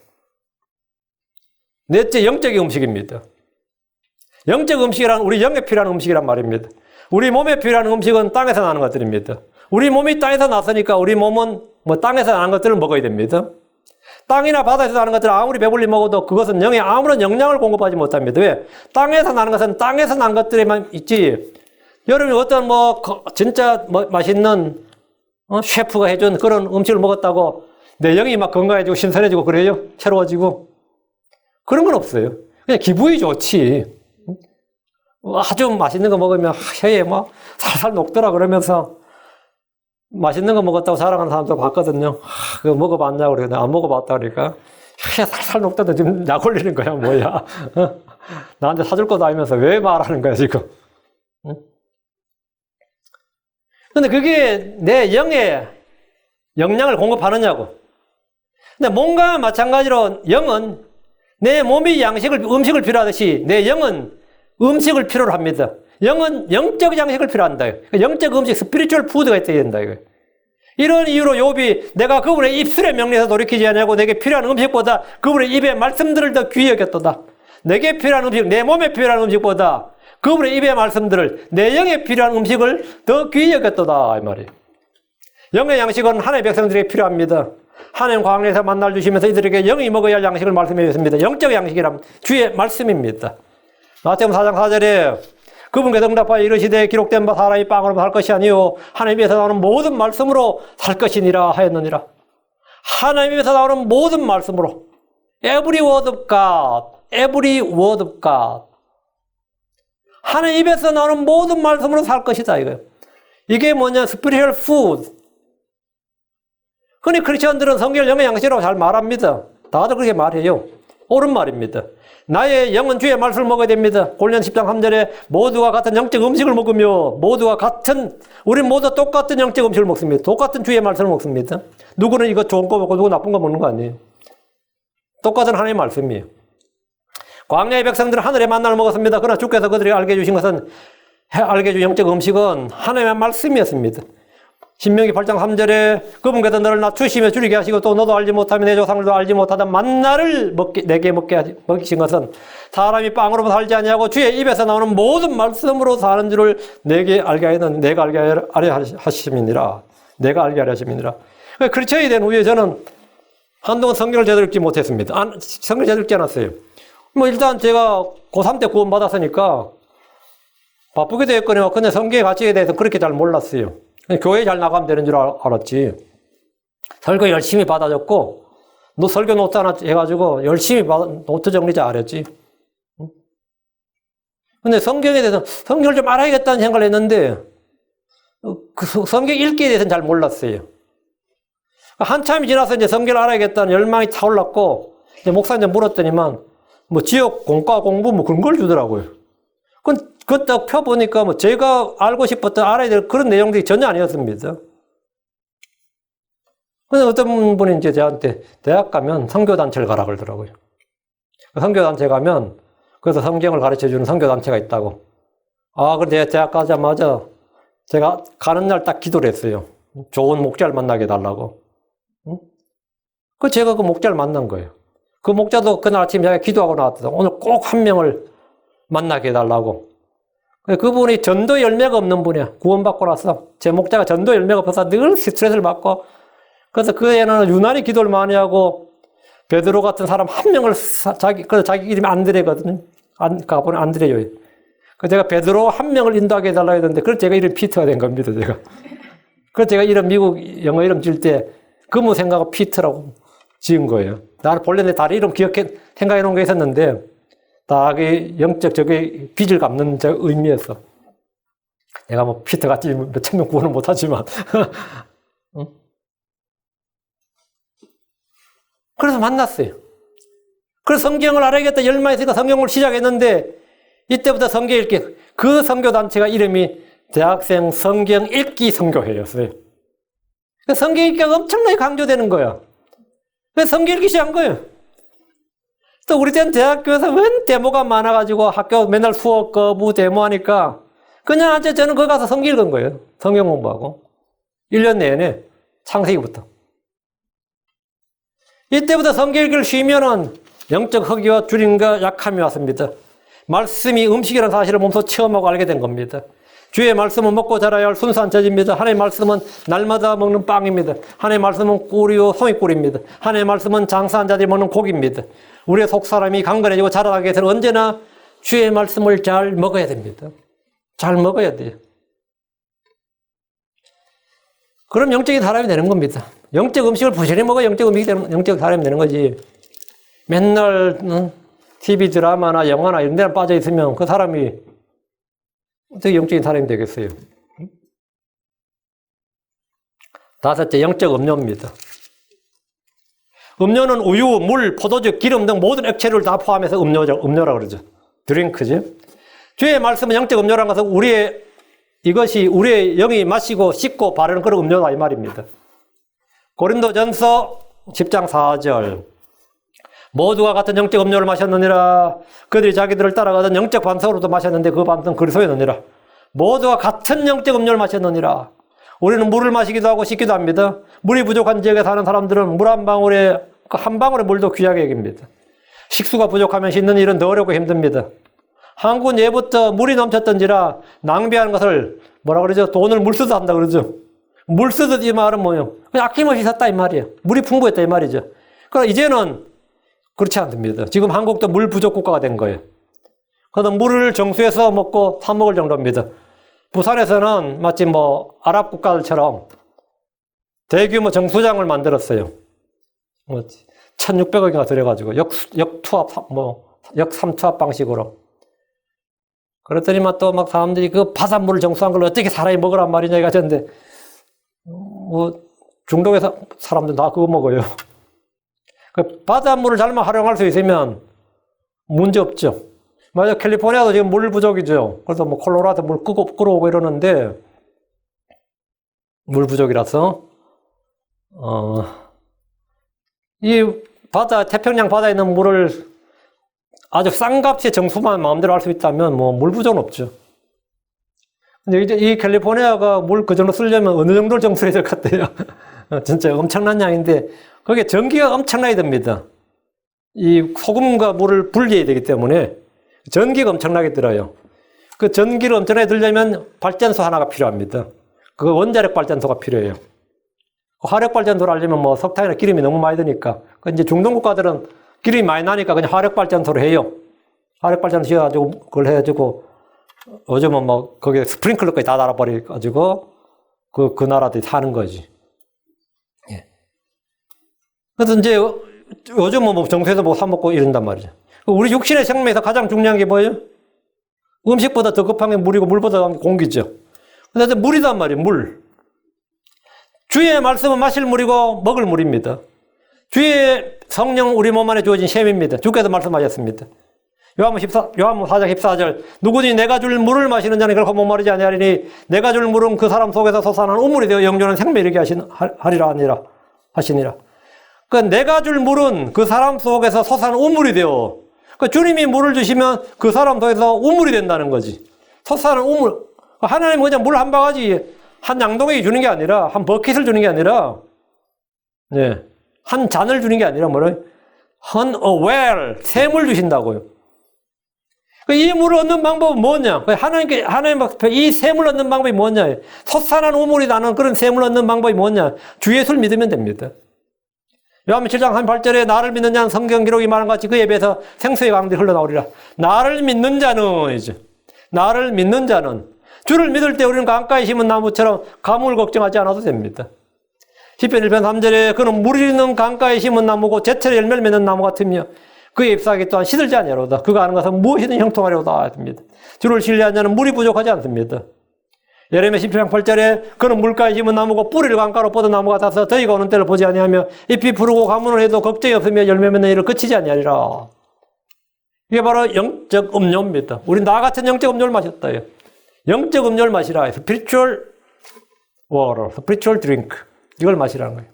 넷째, 영적인 음식입니다. 영적 음식이란 우리 영에 필요한 음식이란 말입니다. 우리 몸에 필요한 음식은 땅에서 나는 것들입니다. 우리 몸이 땅에서 났으니까 우리 몸은 땅에서 나는 것들을 먹어야 됩니다. 땅이나 바다에서 나는 것들을 아무리 배불리 먹어도 그것은 영에 아무런 영양을 공급하지 못합니다. 왜? 땅에서 나는 것은 땅에서 난 것들에만 있지. 여러분이 어떤 진짜 맛있는 셰프가 해준 그런 음식을 먹었다고 내 영이 막 건강해지고 신선해지고 그래요? 새로워지고? 그런 건 없어요. 그냥 기분이 좋지. 아주 맛있는 거 먹으면 혀에 막 살살 녹더라 그러면서 맛있는 거 먹었다고 자랑하는 사람도 봤거든요. 그거 먹어봤냐고 그러는데 안 먹어봤다 그러니까 혀에 살살 녹다도 지금 약 올리는 거야 뭐야. 나한테 사줄 것도 아니면서 왜 말하는 거야 지금. 근데 그게 내 영에 영양을 공급하느냐고. 근데 몸과 마찬가지로 영은 내 몸이 음식을 필요하듯이 내 영은 음식을 필요로 합니다. 영은 영적 양식을 필요한다. 영적 음식, 스피리추얼 푸드가 있어야 된다. 이런 이유로 욥이 내가 그분의 입술의 명령에서 돌이키지 않냐고 내게 필요한 음식보다 그분의 입의 말씀들을 더 귀히 여겼도다. 내게 필요한 음식, 내 몸에 필요한 음식보다 그분의 입의 말씀들을 내 영에 필요한 음식을 더 귀히 여겼도다. 이 말이에요. 영의 양식은 하나님의 백성들에게 필요합니다. 하나님 광야에서 만날 주시면서 이들에게 영이 먹어야 할 양식을 말씀해 주셨습니다. 영적 양식이란 주의 말씀입니다. 마태복음 4장 4절에 그분께서 응답하여 이르시되 기록된 바 사람이 빵으로 살 것이 아니요 하나님에서 나오는 모든 말씀으로 살 것이니라 하였느니라. 하나님에서 나오는 모든 말씀으로 Every word of God, every word of God. 하나님 입에서 나오는 모든 말씀으로 살 것이다 이거예요. 이게 뭐냐? spiritual food. 근데 크리스천들은 성경을 영의 양식이라고 잘 말합니다. 다들 그렇게 말해요. 옳은 말입니다. 나의 영은 주의 말씀을 먹어야 됩니다. 골로새 10장 3절에 모두가 같은 영적 음식을 먹으며 우리 모두 똑같은 영적 음식을 먹습니다. 똑같은 주의 말씀을 먹습니다. 누구는 이거 좋은 거 먹고 누구 나쁜 거 먹는 거 아니에요. 똑같은 하나님의 말씀이에요. 광야의 백성들은 하늘의 만나를 먹었습니다. 그러나 주께서 그들에게 알게 해주신 것은 알게 해준 영적 음식은 하나님의 말씀이었습니다. 신명기 8장 3절에 그분께서 너를 낮추시며 줄이게 하시고 또 너도 알지 못하며 내 조상들도 알지 못하던 만나를 내게 먹이신 것은 사람이 빵으로 살지 아니하고 주의 입에서 나오는 모든 말씀으로 사는 줄을 내게 알게 하는 내가 알게 하려 하심이니라. 내가 알게 하려 하심이니라. 크리스천이 된 후에 저는 한동안 성경을 제대로 읽지 못했습니다. 성경을 제대로 읽지 않았어요. 일단 제가 고3 때 구원 받았으니까 바쁘게 됐거니와 근데 성경의 가치에 대해서 그렇게 잘 몰랐어요. 교회 잘 나가면 되는 줄 알았지. 설교 열심히 받아줬고, 너 설교 노트 하나 해가지고 열심히 노트 정리 잘했지. 근데 성경에 대해서 성경을 좀 알아야겠다는 생각을 했는데, 그 성경 읽기에 대해서는 잘 몰랐어요. 한참이 지나서 이제 성경을 알아야겠다는 열망이 타올랐고, 이제 목사님 물었더니만, 지역 공과 공부 그런 걸 주더라고요. 그거 딱 펴보니까 제가 알고 싶었던 알아야 될 그런 내용들이 전혀 아니었습니다. 근데 어떤 분이 이제 저한테 대학 가면 선교단체를 가라 그러더라고요. 선교단체 가면 그래서 성경을 가르쳐 주는 선교단체가 있다고. 근데 대학 가자마자 제가 가는 날 딱 기도를 했어요. 좋은 목자를 만나게 해달라고. 제가 그 목자를 만난 거예요. 그 목자도 그날 아침에 제가 기도하고 나왔거든요. 오늘 꼭 한 명을 만나게 해달라고. 그분이 전도 열매가 없는 분이야. 구원받고 나서. 제 목자가 전도 열매가 없어서 늘 스트레스를 받고. 그래서 그 애는 유난히 기도를 많이 하고, 베드로 같은 사람 한 명을 자기 이름이 안드레거든요. 가보니 안드레요. 그래서 제가 베드로 한 명을 인도하게 해달라고 했는데, 그래서 제가 이름이 피터가 된 겁니다, 제가. 그래서 제가 미국 영어 이름 지을 때, 그무 생각하고 피터라고 지은 거예요. 나는 본래 내 다른 이름 생각해 놓은 게 있었는데, 다 영적 저게 빚을 갚는 의미였어. 내가 피터같이 몇천 명 구원은 못하지만. 그래서 만났어요. 그래서 성경을 알아야겠다 열망했으니까 성경을 시작했는데 이때부터 성경 읽기. 그 선교단체가 이름이 대학생 성경 읽기 선교회였어요. 성경 읽기가 엄청나게 강조되는 거야. 그래서 성경 읽기 시작한 거예요. 또 우리 때는 대학교에서 웬 데모가 많아가지고 학교 맨날 수업 거부 데모하니까 그냥 저는 거기 가서 성경 읽은 거예요. 성경 공부하고. 1년 내내 창세기부터. 이때부터 성경 읽기를 쉬면은 영적 허기와 줄임과 약함이 왔습니다. 말씀이 음식이라는 사실을 몸소 체험하고 알게 된 겁니다. 주의 말씀은 먹고 자라야 할 순수한 젖입니다. 하나님의 말씀은 날마다 먹는 빵입니다. 하나님의 말씀은 꿀이요 송이꿀입니다. 하나님의 말씀은 장사한 자들이 먹는 고기입니다. 우리의 속사람이 강건해지고 자라나기 위해서는 언제나 주의 말씀을 잘 먹어야 됩니다. 잘 먹어야 돼요. 그럼 영적인 사람이 되는 겁니다. 영적 음식을 부지런히 먹어 영적 음식이 되는, 영적 사람이 되는 거지. 맨날 TV 드라마나 영화나 이런 데나 빠져 있으면 그 사람이 어떻게 영적인 사람이 되겠어요? 다섯째, 영적 음료입니다. 음료는 우유, 물, 포도주, 기름 등 모든 액체를 다 포함해서 음료라고 그러죠. 드링크죠. 주의 말씀은 영적 음료라는 것은 이것이 우리의 영이 마시고 씻고 바르는 그런 음료다 이 말입니다. 고린도전서 10장 4절. 모두가 같은 영적 음료를 마셨느니라. 그들이 자기들을 따라가던 영적 반석으로도 마셨는데 그 반석은 그리스도였느니라. 모두가 같은 영적 음료를 마셨느니라. 우리는 물을 마시기도 하고 씻기도 합니다. 물이 부족한 지역에 사는 사람들은 물 한 방울에 한 방울의 물도 귀하게 여깁니다. 식수가 부족하면 씻는 일은 더 어렵고 힘듭니다. 한국은 예부터 물이 넘쳤던지라 낭비하는 것을 뭐라 그러죠? 돈을 물 쓰듯 한다 그러죠. 물 쓰듯 이 말은 뭐예요? 그냥 아낌없이 샀다 이 말이에요. 물이 풍부했다 이 말이죠. 그러나 이제는 그렇지 않습니다. 지금 한국도 물 부족 국가가 된 거예요. 그래서 물을 정수해서 먹고 사 먹을 정도입니다. 부산에서는 마치 아랍 국가들처럼 대규모 정수장을 만들었어요. 1,600억인가 들여가지고 역투합, 역삼투합 방식으로. 그랬더니만 또 사람들이 그 바닷물을 정수한 걸 어떻게 사람이 먹으란 말이냐 이가졌는데 중동에서 사람들 다 그거 먹어요. 그 바닷물을 잘만 활용할 수 있으면 문제 없죠. 맞아, 캘리포니아도 지금 물 부족이죠. 그래서 콜로라도 물 끌어오고 이러는데 물 부족이라서 이 태평양 바다에 있는 물을 아주 싼 값에 정수만 마음대로 할 수 있다면 물 부족은 없죠. 근데 이제 이 캘리포니아가 물 그 정도 쓰려면 어느 정도를 정수해야 될 것 같아요. 진짜 엄청난 양인데 거기에 전기가 엄청나게 듭니다. 이 소금과 물을 분리해야 되기 때문에 전기가 엄청나게 들어요. 그 전기를 엄청나게 들려면 발전소 하나가 필요합니다. 그 원자력 발전소가 필요해요. 화력 발전소를 하려면 석탄이나 기름이 너무 많이 드니까. 이제 중동 국가들은 기름이 많이 나니까 그냥 화력 발전소를 해요. 화력 발전소 지어가지고 그걸 해가지고 요즘은 거기에 스프링클러까지 다 달아버려가지고 그 나라들이 사는 거지. 예. 그래서 이제 요즘은 정수에서 사먹고 이런단 말이죠. 우리 육신의 생명에서 가장 중요한 게 뭐예요? 음식보다 더 급한 게 물이고 물보다 더 급한 게 공기죠. 근데 물이단 말이에요, 물. 주의 말씀은 마실 물이고 먹을 물입니다. 주의 성령 우리 몸 안에 주어진 셈입니다. 주께서 말씀하셨습니다. 요한복음 4장 14절. 누구든지 내가 줄 물을 마시는 자는 결코 목마르지 아니하리니 내가 줄 물은 그 사람 속에서 솟아나는 우물이 되어 영존한 생명을 이르게 하시니라. 그 내가 줄 물은 그 사람 속에서 솟아나는 우물이 되어. 그 주님이 물을 주시면 그 사람 속에서 우물이 된다는 거지. 솟아나는 우물. 하나님은 그냥 물 한 바가지 한 양동이 주는 게 아니라 한 버킷을 주는 게 아니라 한 잔을 주는 게 아니라 한 well 샘을 주신다고요. 이 물을 얻는 방법은 뭐냐? 하나님 앞에 이 샘을 얻는 방법이 뭐냐? 솟아난 우물이 나는 그런 샘을 얻는 방법이 뭐냐? 주 예수를 믿으면 됩니다. 요한복음 7장 38절에 나를 믿는 자는 성경 기록이 말한 같이 그에 비해서 생수의 강들이 흘러나오리라. 나를 믿는 자는 나를 믿는 자는 주를 믿을 때 우리는 강가에 심은 나무처럼 가뭄을 걱정하지 않아도 됩니다. 시편 1편 3절에 그는 물이 있는 강가에 심은 나무고 제철에 열매를 맺는 나무 같으며 그의 잎사귀 또한 시들지 아니하로다. 그가 하는 것은 무엇이든 형통하려다 합니다. 주를 신뢰하는 자는 물이 부족하지 않습니다. 예레미야 17장 8절에 그는 물가에 심은 나무고 뿌리를 강가로 뻗은 나무 같아서 더위가 오는 때를 보지 아니하며 잎이 푸르고 가뭄을 해도 걱정이 없으며 열매 맺는 일을 그치지 아니하리라. 이게 바로 영적 음료입니다. 우리 나 같은 영적 음료를 마셨다요. 영적 음료를 마시라. spiritual water, spiritual drink. 이걸 마시라는 거예요.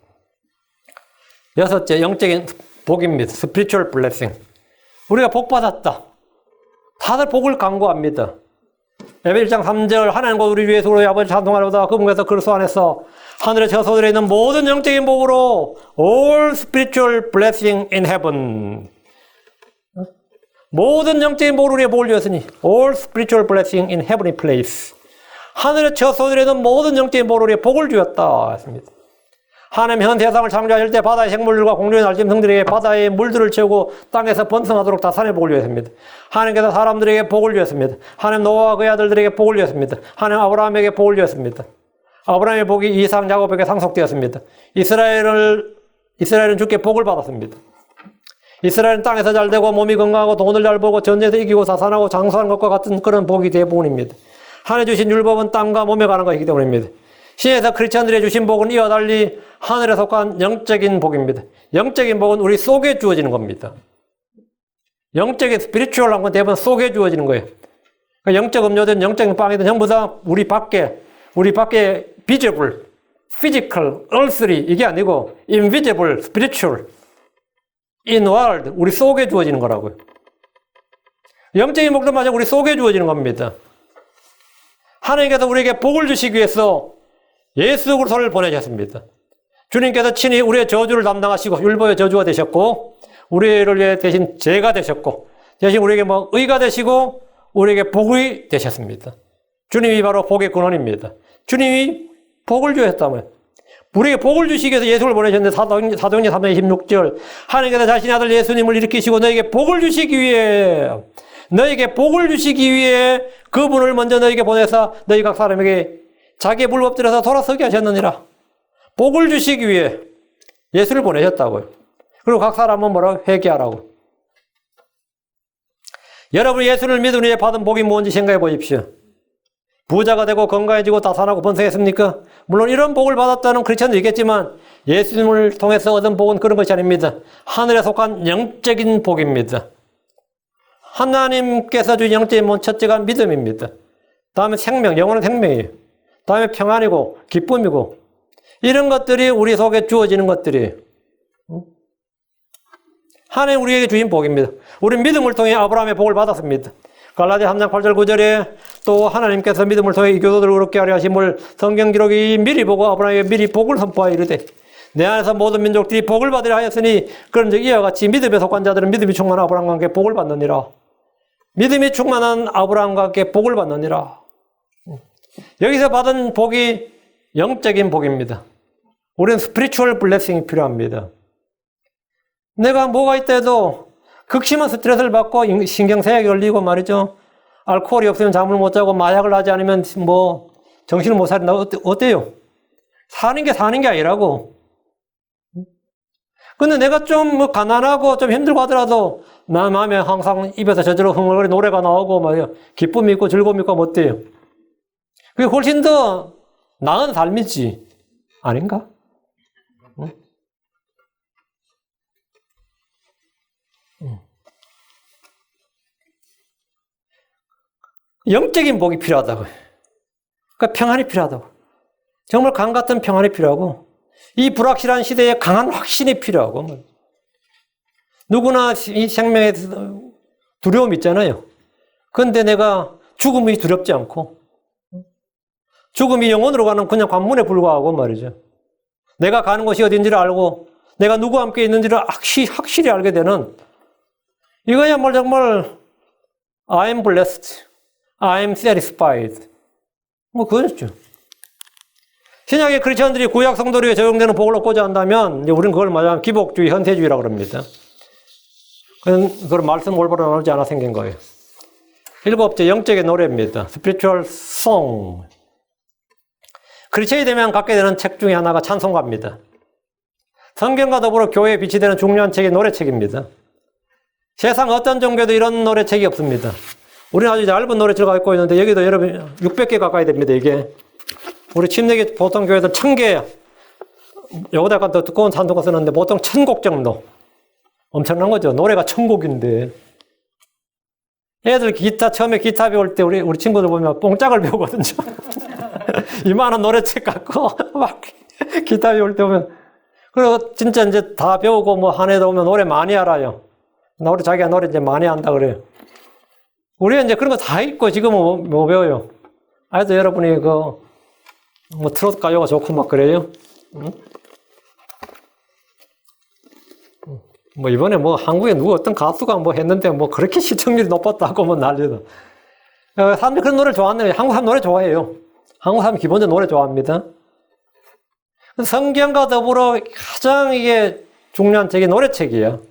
여섯째, 영적인 복입니다. spiritual blessing. 우리가 복 받았다. 다들 복을 간구합니다. 에베 1장 3절 하나님과 우리 위해서 우리 아버지 찬송하려다 그분께서 그리스도 안에서 하늘의 저소들에 있는 모든 영적인 복으로 all spiritual blessing in heaven. 모든 영적인 복으로 우리의 복을 주었으니 all spiritual blessing in heavenly place. 하늘의 저소들에 있는 모든 영적인 복으로 우리의 복을 주었다 했습니다. 하나님 현 세상을 창조하실 때 바다의 생물들과 공중의 날짐 성들에게 바다의 물들을 채우고 땅에서 번성하도록 다산의 복을 주었습니다. 하나님께서 사람들에게 복을 주었습니다. 하나님 노아와 그의 아들들에게 복을 주었습니다. 하나님 아브라함에게 복을 주었습니다. 아브라함의 복이 이삭 야곱에게 상속되었습니다. 이스라엘은 주께 복을 받았습니다. 이스라엘은 땅에서 잘 되고 몸이 건강하고 돈을 잘 벌고 전쟁에서 이기고 자산하고 장수하는 것과 같은 그런 복이 대부분입니다. 하나님 주신 율법은 땅과 몸에 관한 것이기 때문입니다. 신에서 크리스천들이 주신 복은 이와 달리 하늘에 속한 영적인 복입니다. 영적인 복은 우리 속에 주어지는 겁니다. 영적인 스피리추얼한 건 대부분 속에 주어지는 거예요. 그러니까 영적 음료든 영적인 빵이든 전부 다 우리 밖에 visible, physical, earthly 이게 아니고 invisible, spiritual, inward 우리 속에 주어지는 거라고요. 영적인 복도 마찬가지로 우리 속에 주어지는 겁니다. 하나님께서 우리에게 복을 주시기 위해서 예수 그리스도를 보내셨습니다. 주님께서 친히 우리의 저주를 담당하시고 율법의 저주가 되셨고 우리를 위해 대신 죄가 되셨고 대신 우리에게 의가 되시고 우리에게 복이 되셨습니다. 주님이 바로 복의 근원입니다. 주님이 복을 주셨다면 우리에게 복을 주시기 위해서 예수를 보내셨는데 사도행전 3장 26절 하나님께서 자신의 아들 예수님을 일으키시고 너에게 복을 주시기 위해 그분을 먼저 너에게 보내사 너희 각 사람에게 자기의 불법들에서 돌아서게 하셨느니라. 복을 주시기 위해 예수를 보내셨다고요. 그리고 각 사람은 뭐라고? 회개하라고. 여러분 예수를 믿은 후에 받은 복이 뭔지 생각해 보십시오. 부자가 되고 건강해지고 다산하고 번성했습니까? 물론 이런 복을 받았다는 크리스천도 있겠지만 예수님을 통해서 얻은 복은 그런 것이 아닙니다. 하늘에 속한 영적인 복입니다. 하나님께서 주신 영적인 복 첫째가 믿음입니다. 다음에 생명, 영원한 생명이에요. 다음에 평안이고 기쁨이고 이런 것들이 우리 속에 주어지는 것들이 하나님 우리에게 주신 복입니다. 우리는 믿음을 통해 아브라함의 복을 받았습니다. 갈라디아 3장 8절 9절에 또 하나님께서 믿음을 통해 이 교도들을 그렇게 하려 하심을 성경 기록이 미리 보고 아브라함에게 미리 복을 선포하여 이르되 내 안에서 모든 민족들이 복을 받으려 하였으니 그런즉 이와 같이 믿음에 속한 자들은 믿음이 충만한 아브라함과 함께 복을 받느니라. 믿음이 충만한 아브라함과 함께 복을 받느니라. 여기서 받은 복이 영적인 복입니다. 우리는 스피리추얼 블레싱이 필요합니다. 내가 뭐가 있대도 극심한 스트레스를 받고 신경쇠약이 걸리고 말이죠. 알코올이 없으면 잠을 못 자고 마약을 하지 않으면 정신을 못 차린다. 어때요? 사는 게 아니라고. 근데 내가 좀 가난하고 좀 힘들고 하더라도 나 마음에 항상 입에서 저절로 흥얼거리 노래가 나오고 말이요. 기쁨이 있고 즐거움이 있고 어때요? 그게 훨씬 더 나은 삶이지. 아닌가? 응? 영적인 복이 필요하다고요. 그러니까 평안이 필요하다고. 정말 강 같은 평안이 필요하고 이 불확실한 시대에 강한 확신이 필요하고 누구나 이 생명에 두려움이 있잖아요. 그런데 내가 죽음이 두렵지 않고 죽음이 영원으로 가는 그냥 관문에 불과하고 말이죠. 내가 가는 곳이 어딘지를 알고 내가 누구와 함께 있는지를 확실히 알게 되는 이거야말로 정말 I'm blessed, I'm satisfied 그거였죠. 신약의 크리스천들이 구약 성도들에게 적용되는 복을 얻고자 한다면 이제 우리는 그걸 말하면 기복주의, 현세주의라고 합니다. 그건 말씀 올바로 나오지 않아 생긴 거예요. 일곱째 영적인 노래입니다. Spiritual song. 크리스천이 되면 갖게 되는 책 중에 하나가 찬송가입니다. 성경과 더불어 교회에 빛이 되는 중요한 책이 노래책입니다. 세상 어떤 종교도 이런 노래책이 없습니다. 우리는 아주 얇은 노래책을 갖고 있는데 여기도 여러분 600개 가까이 됩니다. 이게 우리 침례교 보통 교회에서 1000개 여기다 약간 더 두꺼운 찬송가 쓰는데 보통 1000곡 정도 엄청난 거죠. 노래가 1000곡인데 애들 처음에 기타 배울 때 우리 친구들 보면 뽕짝을 배우거든요. 이만한 노래책 갖고 막 기타 배울 때 보면. 그리고 진짜 이제 다 배우고 뭐 한 해도 오면 노래 많이 알아요. 자기가 노래 이제 많이 한다 그래요. 우리가 이제 그런 거 다 있고 지금은 뭐 배워요. 아직도 여러분이 뭐 트로트 가요가 좋고 막 그래요. 응? 뭐 이번에 뭐 한국에 어떤 가수가 뭐 했는데 뭐 그렇게 시청률이 높았다고 뭐 난리다. 사람들이 그런 노래를 좋아하는 거예요. 한국 사람 노래 좋아해요. 한국 사람 기본적으로 노래 좋아합니다. 성경과 더불어 가장 이게 중요한 책이 노래책이에요.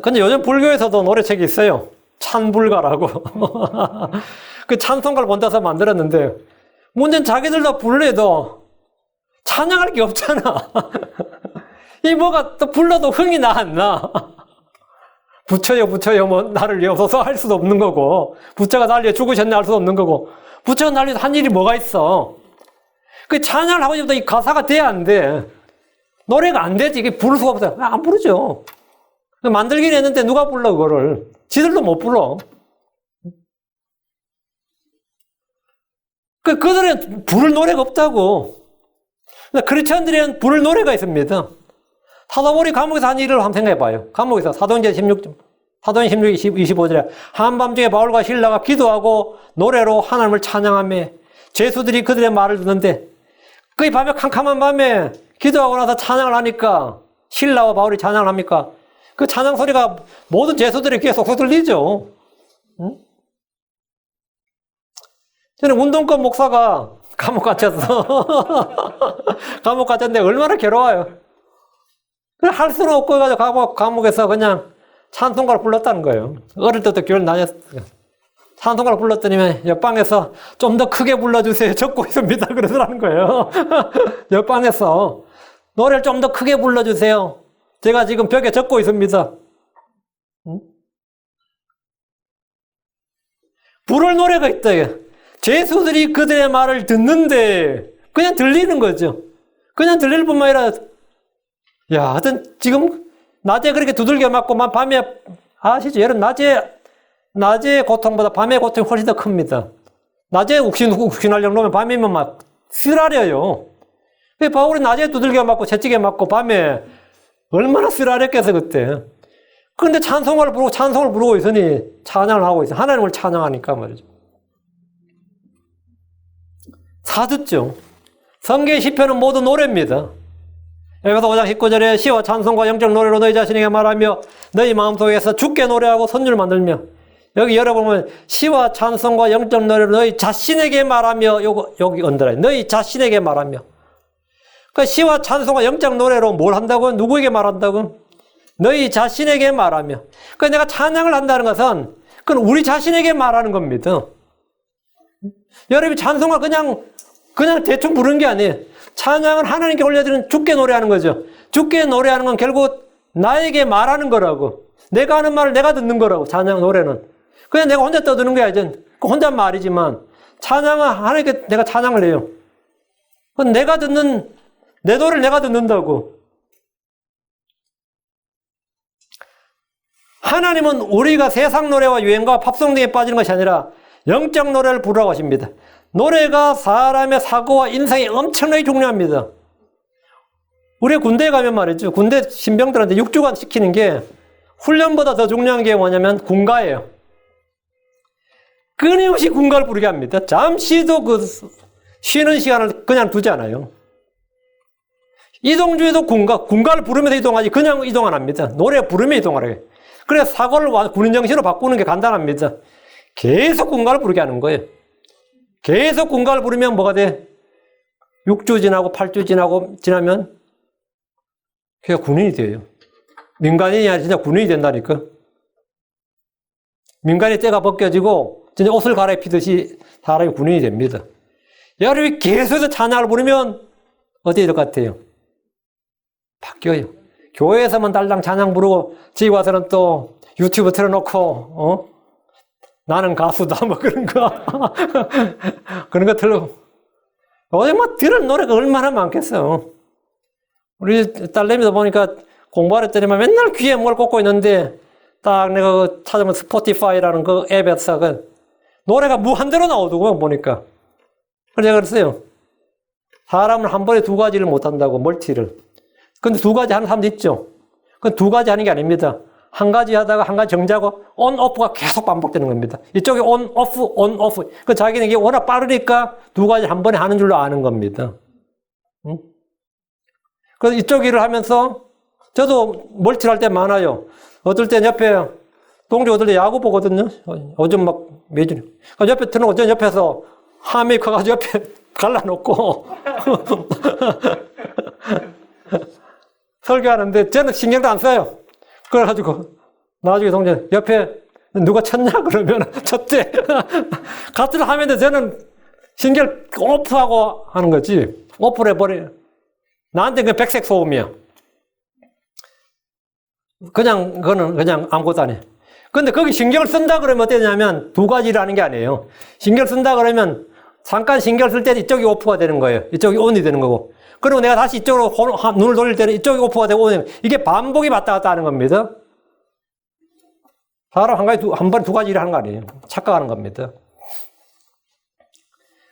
근데 요즘 불교에서도 노래책이 있어요. 찬불가라고. 그 찬송가를 본다서 만들었는데, 문제는 자기들도 불러도 찬양할 게 없잖아. 이 뭐가 또 불러도 흥이 나 안 나. 부처여 뭐 나를 위해서 할 수도 없는 거고, 부처가 날 위해 죽으셨네 할 수도 없는 거고, 부처가 날 위해서 한 일이 뭐가 있어. 그 찬양을 하고 싶어도 이 가사가 돼야 안 돼. 노래가 안 되지. 이게 부를 수가 없어요. 안 부르죠. 만들긴 했는데 누가 불러 그거를. 지들도 못 불러. 그들은 부를 노래가 없다고. 크리스천들은 부를 노래가 있습니다. 사도바울이 감옥에서 한 일을 한번 생각해봐요. 감옥에서 사도행전 16, 25절에 한밤중에 바울과 실라가 기도하고 노래로 하나님을 찬양하며 죄수들이 그들의 말을 듣는데 그 밤에 캄캄한 밤에 기도하고 나서 찬양을 하니까 실라와 바울이 찬양을 합니까? 그 찬양 소리가 모든 죄수들의 귀에 쏙쏙 들리죠. 응? 저는 운동권 목사가 감옥 갇혔어. 감옥 갇혔는데 얼마나 괴로워요. 할 수는 없고 해가지고 감옥에서 그냥 찬송가를 불렀다는 거예요. 어릴 때부터 교회를 다녔어요. 찬송가를 불렀더니 옆방에서 좀 더 크게 불러주세요. 적고 있습니다. 그러더라는 거예요. 옆방에서 노래를 좀 더 크게 불러주세요. 제가 지금 벽에 적고 있습니다. 응? 부를 노래가 있다. 죄수들이 그들의 말을 듣는데 그냥 들리는 거죠. 그냥 들릴 뿐만 아니라 하여튼 지금 낮에 그렇게 두들겨 맞고 밤에 아시죠? 여러분 낮의 고통보다 밤의 고통이 훨씬 더 큽니다. 낮에 욱신하려고 놓으면 밤이면 막 쓰라려요. 바울이 낮에 두들겨 맞고 채찍에 맞고 밤에 얼마나 쓰라렸겠어 그때. 그런데 찬송을 부르고 있으니 찬양을 하고 있어. 하나님을 찬양하니까 말이죠. 사듣죠. 성경의 시편은 모두 노래입니다. 에베소 5장 19절에 시와 찬송과 영적 노래로 너희 자신에게 말하며 너희 마음속에서 주께 노래하고 선율을 만들며 여기 여러분 보면 시와 찬송과 영적 노래로 너희 자신에게 말하며 여기 언더라이 너희 자신에게 말하며 그 시와 찬송과 영적 노래로 뭘 한다고? 누구에게 말한다고? 너희 자신에게 말하며 그 내가 찬양을 한다는 것은 그건 우리 자신에게 말하는 겁니다. 여러분이 찬송을 그냥 대충 부르는 게 아니에요. 찬양은 하나님께 올려드리는 주께 노래하는 거죠. 주께 노래하는 건 결국 나에게 말하는 거라고. 내가 하는 말을 내가 듣는 거라고. 찬양 노래는 그냥 내가 혼자 떠드는 거야. 이제 혼자 말이지만 찬양은 하나님께 내가 찬양을 해요. 그건 내가 듣는 내 노래를 내가 듣는다고. 하나님은 우리가 세상 노래와 유행과 팝송 등에 빠지는 것이 아니라 영적 노래를 부르라고 하십니다. 노래가 사람의 사고와 인생에 엄청나게 중요합니다. 우리 군대에 가면 말이죠. 군대 신병들한테 6주간 시키는 게 훈련보다 더 중요한 게 뭐냐면 군가예요. 끊임없이 군가를 부르게 합니다. 잠시도 쉬는 시간을 그냥 두지 않아요. 이동 중에도 군가를 부르면서 이동하지 그냥 이동 안 합니다. 노래 부르면 이동하라고 해요. 그래서 사고를 군인 정신으로 바꾸는 게 간단합니다. 계속 군가를 부르게 하는 거예요. 계속 군가를 부르면 뭐가 돼? 6주 지나고 8주 지나면 그냥 군인이 돼요. 민간인이 아니라 진짜 군인이 된다니까. 민간인 때가 벗겨지고 진짜 옷을 갈아입히듯이 사람이 군인이 됩니다. 여러분이 계속해서 찬양을 부르면 어떻게 될 것 같아요? 바뀌어요. 교회에서만 달랑 찬양 부르고 집에 와서는 또 유튜브 틀어놓고 나는 가수다 뭐 그런 거 그런 거 틀고 어제 뭐 들은 노래가 얼마나 많겠어. 우리 딸내미도 보니까 공부하랬더니만 맨날 귀에 뭘 꽂고 있는데 딱 내가 찾으면 스포티파이라는 그 앱에서 노래가 무한대로 나오더구만 보니까. 그래서 제가 그랬어요. 사람은 한 번에 두 가지를 못한다고, 멀티를. 근데 두 가지 하는 사람도 있죠. 그건 두 가지 하는 게 아닙니다. 한 가지 하다가 한 가지 정지하고 온, 오프가 계속 반복되는 겁니다. 이쪽에 온, 오프. 그 자기는 이게 워낙 빠르니까 두 가지 한 번에 하는 줄로 아는 겁니다. 응? 그래서 이쪽 일을 하면서 저도 멀티를 할 때 많아요. 어떨 땐 옆에, 동료 어떨 때 야구 보거든요. 요즘 막 매주. 옆에 트는 저 옆에서 함이 커가지고 옆에 갈라놓고 설교하는데 저는 신경도 안 써요. 그래가지고 나중에 동료 옆에 누가 쳤냐 그러면 쳤대. 같은 화면인데 저는 신경 오프하고 하는 거지. 오프를 해버려. 나한테 그 백색 소음이야. 그거는 그냥 아무것도 안 해. 근데 거기 신경을 쓴다 그러면 어떠냐면 두 가지를 하는 게 아니에요. 신경을 쓴다 그러면 잠깐 신경을 쓸 때 이쪽이 오프가 되는 거예요. 이쪽이 온이 되는 거고. 그리고 내가 다시 이쪽으로 눈을 돌릴 때는 이쪽이 오프가 되고 온이 되는 거예요. 이게 반복이 왔다 갔다 하는 겁니다. 사람 한 번에 두 가지 일을 하는 거 아니에요. 착각하는 겁니다.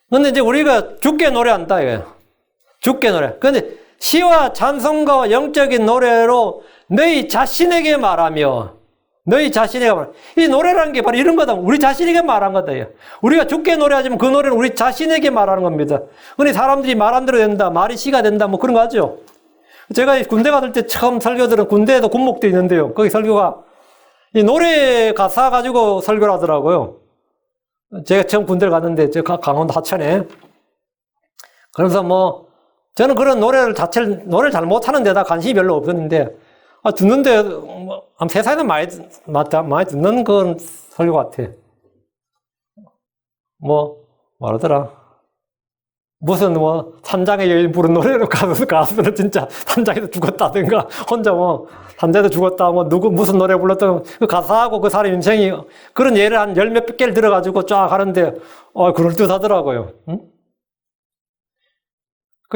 근데 이제 우리가 죽게 노래한다, 이거예요. 죽게 노래. 근데 시와 찬송가와 영적인 노래로 너희 자신에게 말하며, 너희 자신에게 말하며. 이 노래라는 게 바로 이런 거다. 우리 자신에게 말한 거다. 우리가 죽게 노래하지만 그 노래는 우리 자신에게 말하는 겁니다. 근데 사람들이 말한 대로 된다, 말이 시가 된다, 뭐 그런 거 하죠. 제가 군대 갔을 때 처음 설교 들은 군대에도 군목도 있는데요. 거기 설교가 이 노래 가사 가지고 설교를 하더라고요. 제가 처음 군대를 갔는데, 제가 강원도 하천에. 그래서 뭐, 저는 그런 노래를 잘 못하는 데다 관심이 별로 없었는데, 듣는데, 세상에는 많이 듣는 그런 설교 같아. 말하더라. 무슨 산장의 여인 부른 노래로 가수는 진짜 산장에서 죽었다든가, 혼자 산장에서 죽었다, 무슨 노래 불렀던 그 가사하고 그 사람 인생이, 그런 예를 한 열 몇 개를 들어가지고 쫙 하는데, 그럴듯하더라고요. 응?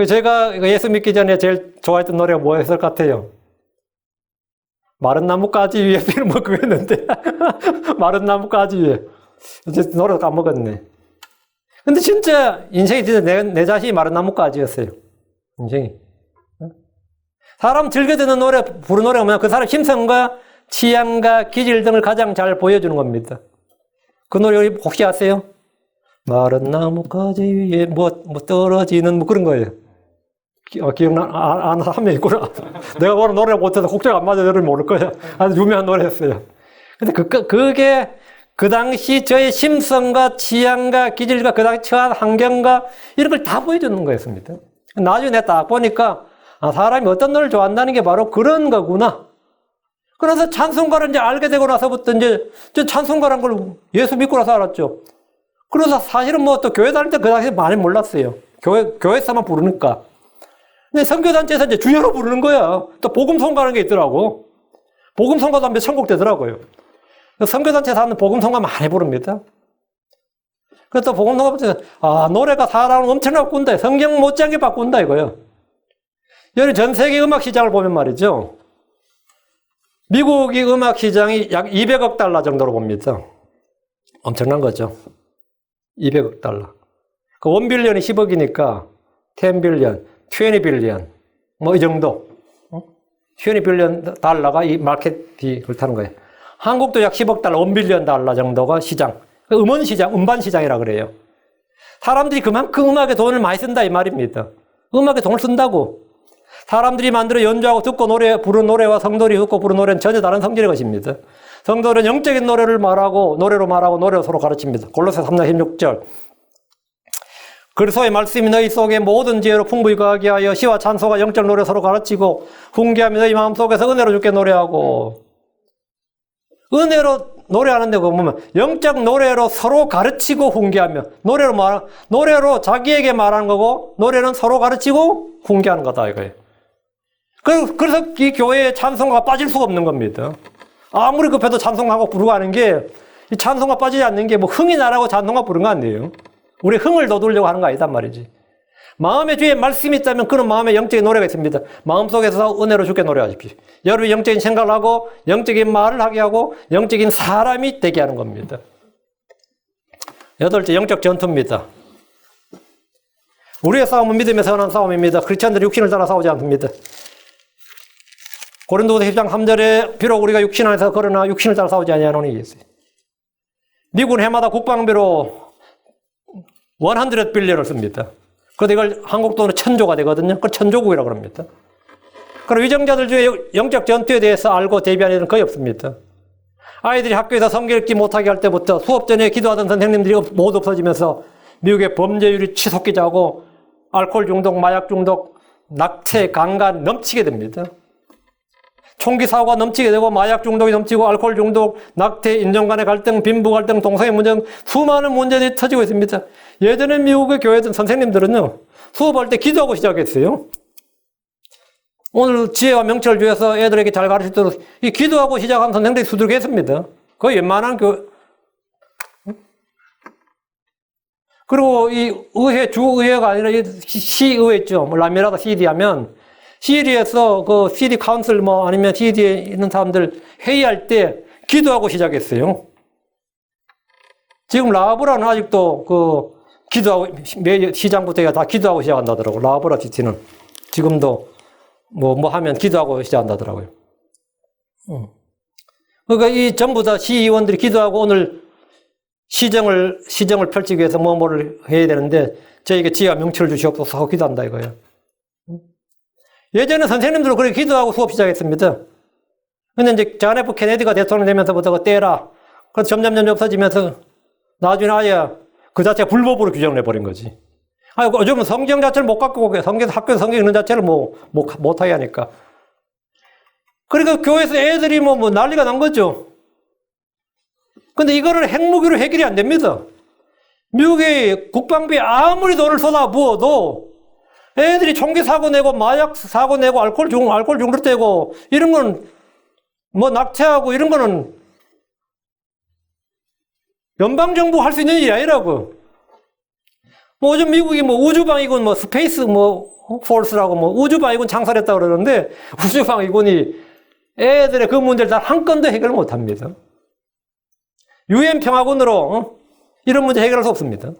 제가 예수 믿기 전에 제일 좋아했던 노래가 뭐였을 것 같아요? 마른 나뭇가지 위에 그거였는데. 마른 나뭇가지 위에. 이제 노래 까먹었네. 근데 진짜 인생이 진짜 내 자신이 마른 나뭇가지였어요. 인생이. 사람 즐겨 듣는 노래, 부르는 노래가 뭐냐? 그 사람 심성과 취향과 기질 등을 가장 잘 보여주는 겁니다. 그 노래 혹시 아세요? 마른 나뭇가지 위에 떨어지는 그런 거예요. 아는 한 명 있구나. 내가 뭐는 노래 못해서 곡자가 안 맞아 여러분 모를 거야. 아주 유명한 노래였어요. 근데 그게 그 당시 저의 심성과 취향과 기질과 그 당시 처한 환경과 이런 걸 다 보여주는 거였습니다. 나중에 내가 딱 보니까 사람이 어떤 노래를 좋아한다는 게 바로 그런 거구나. 그래서 찬송가를 이제 알게 되고 나서부터 이제 찬송가라는 걸 예수 믿고 나서 알았죠. 그래서 사실은 또 교회 다닐 때 그 당시에 많이 몰랐어요. 교회에서만 부르니까. 근데 선교단체에서 이제 주여로 부르는 거야. 또 복음송가라는 게 있더라고. 복음송가도 한 몇천 곡 되더라고요. 선교단체에서 하는 복음송가 많이 부릅니다. 그래서 또 복음송가 부르면, 노래가 사람을 엄청나게 바꾼다. 성경 못지않게 바꾼다, 이거요. 여기 전 세계 음악 시장을 보면 말이죠. 미국의 음악 시장이 약 200억 달러 정도로 봅니다. 엄청난 거죠. 200억 달러. 그 1빌리언이 10억이니까 10빌리언, 20빌리언 이 정도. 20빌리언 달러가 이 마켓이 그렇다는 거예요. 한국도 약 10억 달러, 1빌리언 달러 정도가 시장. 음원 시장, 음반 시장이라 그래요. 사람들이 그만큼 음악에 돈을 많이 쓴다 이 말입니다. 음악에 돈을 쓴다고. 사람들이 만들어 연주하고 듣고 부르는 노래와 성도들이 듣고 부르는 노래는 전혀 다른 성질의 것입니다. 성도는 영적인 노래를 말하고 노래로 서로 가르칩니다. 골로새 3장 16절. 그리스도의 말씀이 너희 속에 모든 지혜로 풍부히 거하게 하여 시와 찬송과 영적 노래 서로 가르치고 훈계하며 너희 마음속에서 은혜로 주께 노래하고. 은혜로 노래하는데 보면 영적 노래로 서로 가르치고 훈계하며 노래로 자기에게 말하는 거고 노래는 서로 가르치고 훈계하는 거다 이거예요. 그래서 이 교회에 찬송가가 빠질 수가 없는 겁니다. 아무리 급해도 찬송하고 부르고 하는 게 이 찬송가 빠지지 않는 게 흥이 나라고 찬송가 부르는 거 아니에요. 우리 흥을 돋우려고 하는 거 아니단 말이지. 마음의 주에 말씀이 있다면 그런 마음의 영적인 노래가 있습니다. 마음속에서 은혜로 주께 노래하십시오. 여러분이 영적인 생각을 하고 영적인 말을 하게 하고 영적인 사람이 되게 하는 겁니다. 여덟째, 영적 전투입니다. 우리의 싸움은 믿음에 선한 싸움입니다. 크리스천들이 육신을 따라 싸우지 않습니다. 고린도후서 10장 3절에 비록 우리가 육신 안에서 걸으나 육신을 따라 싸우지 아니하노니 있어요. 미국은 해마다 국방비로 100빌리언을 씁니다. 그런데 이걸 한국 돈으로 1000조가 되거든요. 그걸 1000조국이라고 합니다. 그럼 위정자들 중에 영적 전투에 대해서 알고 대비하는 일은 거의 없습니다. 아이들이 학교에서 성경 읽지 못하게 할 때부터 수업 전에 기도하던 선생님들이 모두 없어지면서 미국의 범죄율이 치솟기자고 알코올 중독, 마약 중독, 낙태, 강간 넘치게 됩니다. 총기 사고가 넘치게 되고 마약 중독이 넘치고 알코올 중독, 낙태, 인종 간의 갈등, 빈부 갈등, 동성애 문제 등 수많은 문제들이 터지고 있습니다. 예전에 미국의 교회든 선생님들은요, 수업할 때 기도하고 시작했어요. 오늘 지혜와 명철을 주어서 애들에게 잘 가르칠 수 있도록 이 기도하고 시작한 선생들이 수두룩했습니다. 거의 웬만한 교회. 그리고 이 의회, 주의회가 아니라 시의회 있죠. 뭐 라미라다 CD 하면 CD에서 그 CD 카운슬 뭐 아니면 CD에 있는 사람들 회의할 때 기도하고 시작했어요. 지금 라브라는 아직도 그 기도하고 매 시장부터 다 기도하고 시작한다더라고. 라브라 지티는 지금도 뭐 하면 기도하고 시작한다더라고요. 그러니까 이 전부 다 시의원들이 기도하고 오늘 시정을 펼치기 위해서 뭐를 해야 되는데 저에게 지혜와 명철을 주시옵소서 하고 기도한다 이거예요. 예전에 선생님들은 그렇게 기도하고 수업 시작했습니다. 근데 이제 존 F 케네디가 대통령 되면서부터 그 떼라. 그래서 점점 없어지면서 나중에 아예 그 자체가 불법으로 규정을 해버린 거지. 요즘은 성경 자체를 못 갖고 오게, 학교에서 성경 읽는 자체를 못하게 하니까. 그러니까 교회에서 애들이 뭐 난리가 난 거죠. 근데 이거를 핵무기로 해결이 안 됩니다. 미국의 국방비에 아무리 돈을 쏟아부어도 애들이 총기 사고 내고 마약 사고 내고 알코올 중독되고 이런 건 뭐 낙태하고 이런 거는 연방정부 할 수 있는 일이 아니라고. 뭐 요즘 미국이 뭐 우주방위군 뭐 스페이스 포스라고 뭐 우주방위군 창설했다고 그러는데 우주방위군이 애들의 그 문제를 다 한 건도 해결 못 합니다. UN 평화군으로 이런 문제 해결할 수 없습니다.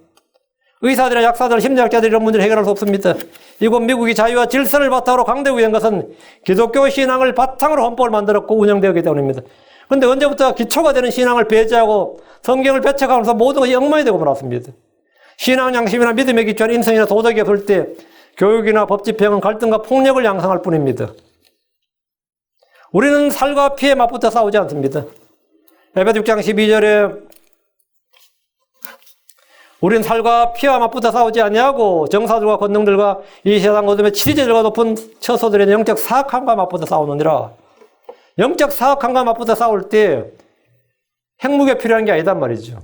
의사들이나 약사들, 심리학자들이 이런 문제를 해결할 수 없습니다. 이곳 미국이 자유와 질서를 바탕으로 강대국이 된 것은 기독교 신앙을 바탕으로 헌법을 만들었고 운영되었기 때문입니다. 그런데 언제부터 기초가 되는 신앙을 배제하고 성경을 배척하면서 모든 것이 엉망이 되고 말았습니다. 신앙 양심이나 믿음의 기초한 인성이나 도덕이 없을 때 교육이나 법 집행은 갈등과 폭력을 양성할 뿐입니다. 우리는 살과 피에 맞붙어 싸우지 않습니다. 에베소 6장 12절에 우리는 살과 피와 맞붙어 싸우지 아니하고 정사들과 권능들과 이 세상 어둠의 치리제들과 높은 처소들의 영적 사악함과 맞붙어 싸우느니라. 영적 사악함과 맞붙어 싸울 때 핵무기가 필요한 게 아니단 말이죠.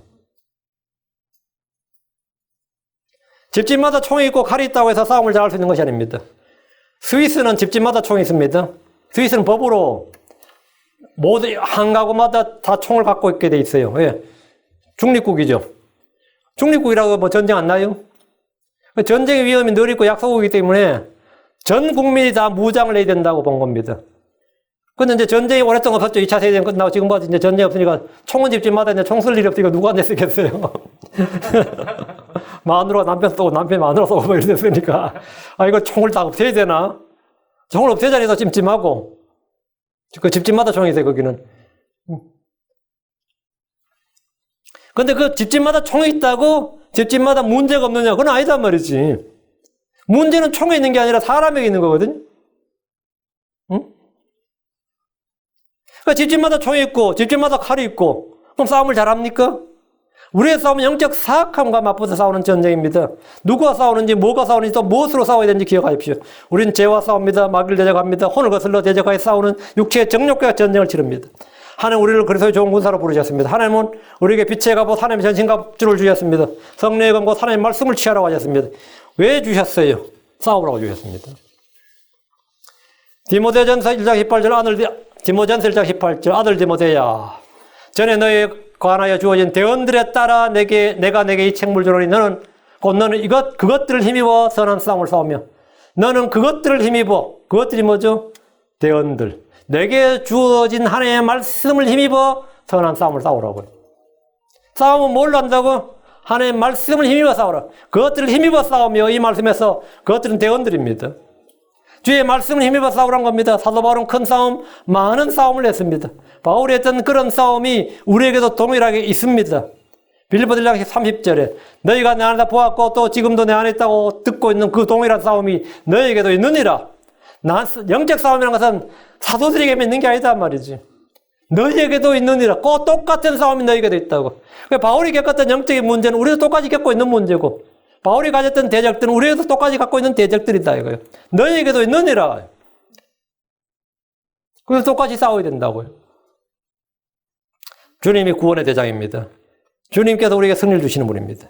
집집마다 총이 있고 칼이 있다고 해서 싸움을 잘할 수 있는 것이 아닙니다. 스위스는 집집마다 총이 있습니다. 스위스는 법으로 모두 한 가구마다 다 총을 갖고 있게 돼 있어요. 왜? 중립국이죠. 중립국이라고 뭐 전쟁 안 나요? 전쟁의 위험이 늘 있고 약소국이기 때문에 전 국민이 다 무장을 해야 된다고 본 겁니다. 근데 이제 전쟁이 오랫동안 없었죠. 2차 세계대전 끝나고 지금 봐도 이제 전쟁이 없으니까 총은 집집마다 이제 총 쓸 일이 없으니까 누가 내 쓰겠어요. 마누라가 남편 쏘고 남편이 마누라 쏘고 뭐 이랬으니까 이거 총을 다 없애야 되나? 총을 없애자니 더 찜찜하고 그 집집마다 총이 있어요. 거기는. 근데 그 집집마다 총이 있다고 집집마다 문제가 없느냐? 그건 아니단 말이지. 문제는 총에 있는 게 아니라 사람에게 있는 거거든. 응? 그러니까 집집마다 총이 있고 집집마다 칼이 있고 그럼 싸움을 잘합니까? 우리의 싸움은 영적 사악함과 맞붙어 싸우는 전쟁입니다. 누구와 싸우는지 뭐가 싸우는지 또 무엇으로 싸워야 되는지 기억하십시오. 우리는 죄와 싸웁니다. 마귀를 대적합니다. 혼을 거슬러 대적하여 싸우는 육체의 정욕과 전쟁을 치릅니다. 하나님 우리를 그리스도의 좋은 군사로 부르셨습니다. 하나님은 우리에게 빛의 갑옷 하나님의 전신갑주를 주셨습니다. 성령의 검과 하나님의 말씀을 취하라고 하셨습니다. 왜 주셨어요? 싸우라고 주셨습니다. 디모데전서 1장 18절 디모전서 1장 18절 아들 디모데야 전에 너에 관하여 주어진 대언들에 따라 내가 내게 이 책물 주노니 너는 곧 너는 그것들을 힘입어 선한 싸움을 싸우며 너는 그것들을 힘입어 그것들이 뭐죠? 대언들. 내게 주어진 하나님의 말씀을 힘입어 선한 싸움을 싸우라고요. 싸움은 뭘로 한다고? 하나님의 말씀을 힘입어 싸우라. 그것들을 힘입어 싸우며 이 말씀에서 그것들은 대언들입니다. 주의 말씀을 힘입어 싸우란 겁니다. 사도 바울은 큰 싸움, 많은 싸움을 했습니다. 바울이 했던 그런 싸움이 우리에게도 동일하게 있습니다. 빌립보서 1장 30절에 너희가 내 안에 보았고 또 지금도 내 안에 있다고 듣고 있는 그 동일한 싸움이 너희에게도 있느니라. 영적 싸움이라는 것은 사도들에게만 있는 게 아니다 말이지. 너희에게도 있느니라. 꼭 똑같은 싸움이 너희에게도 있다고. 바울이 겪었던 영적인 문제는 우리도 똑같이 겪고 있는 문제고 바울이 가졌던 대적들은 우리에게도 똑같이 갖고 있는 대적들이다 이거예요. 너희에게도 있느니라. 그래서 똑같이 싸워야 된다고요. 주님이 구원의 대장입니다. 주님께서 우리에게 승리를 주시는 분입니다.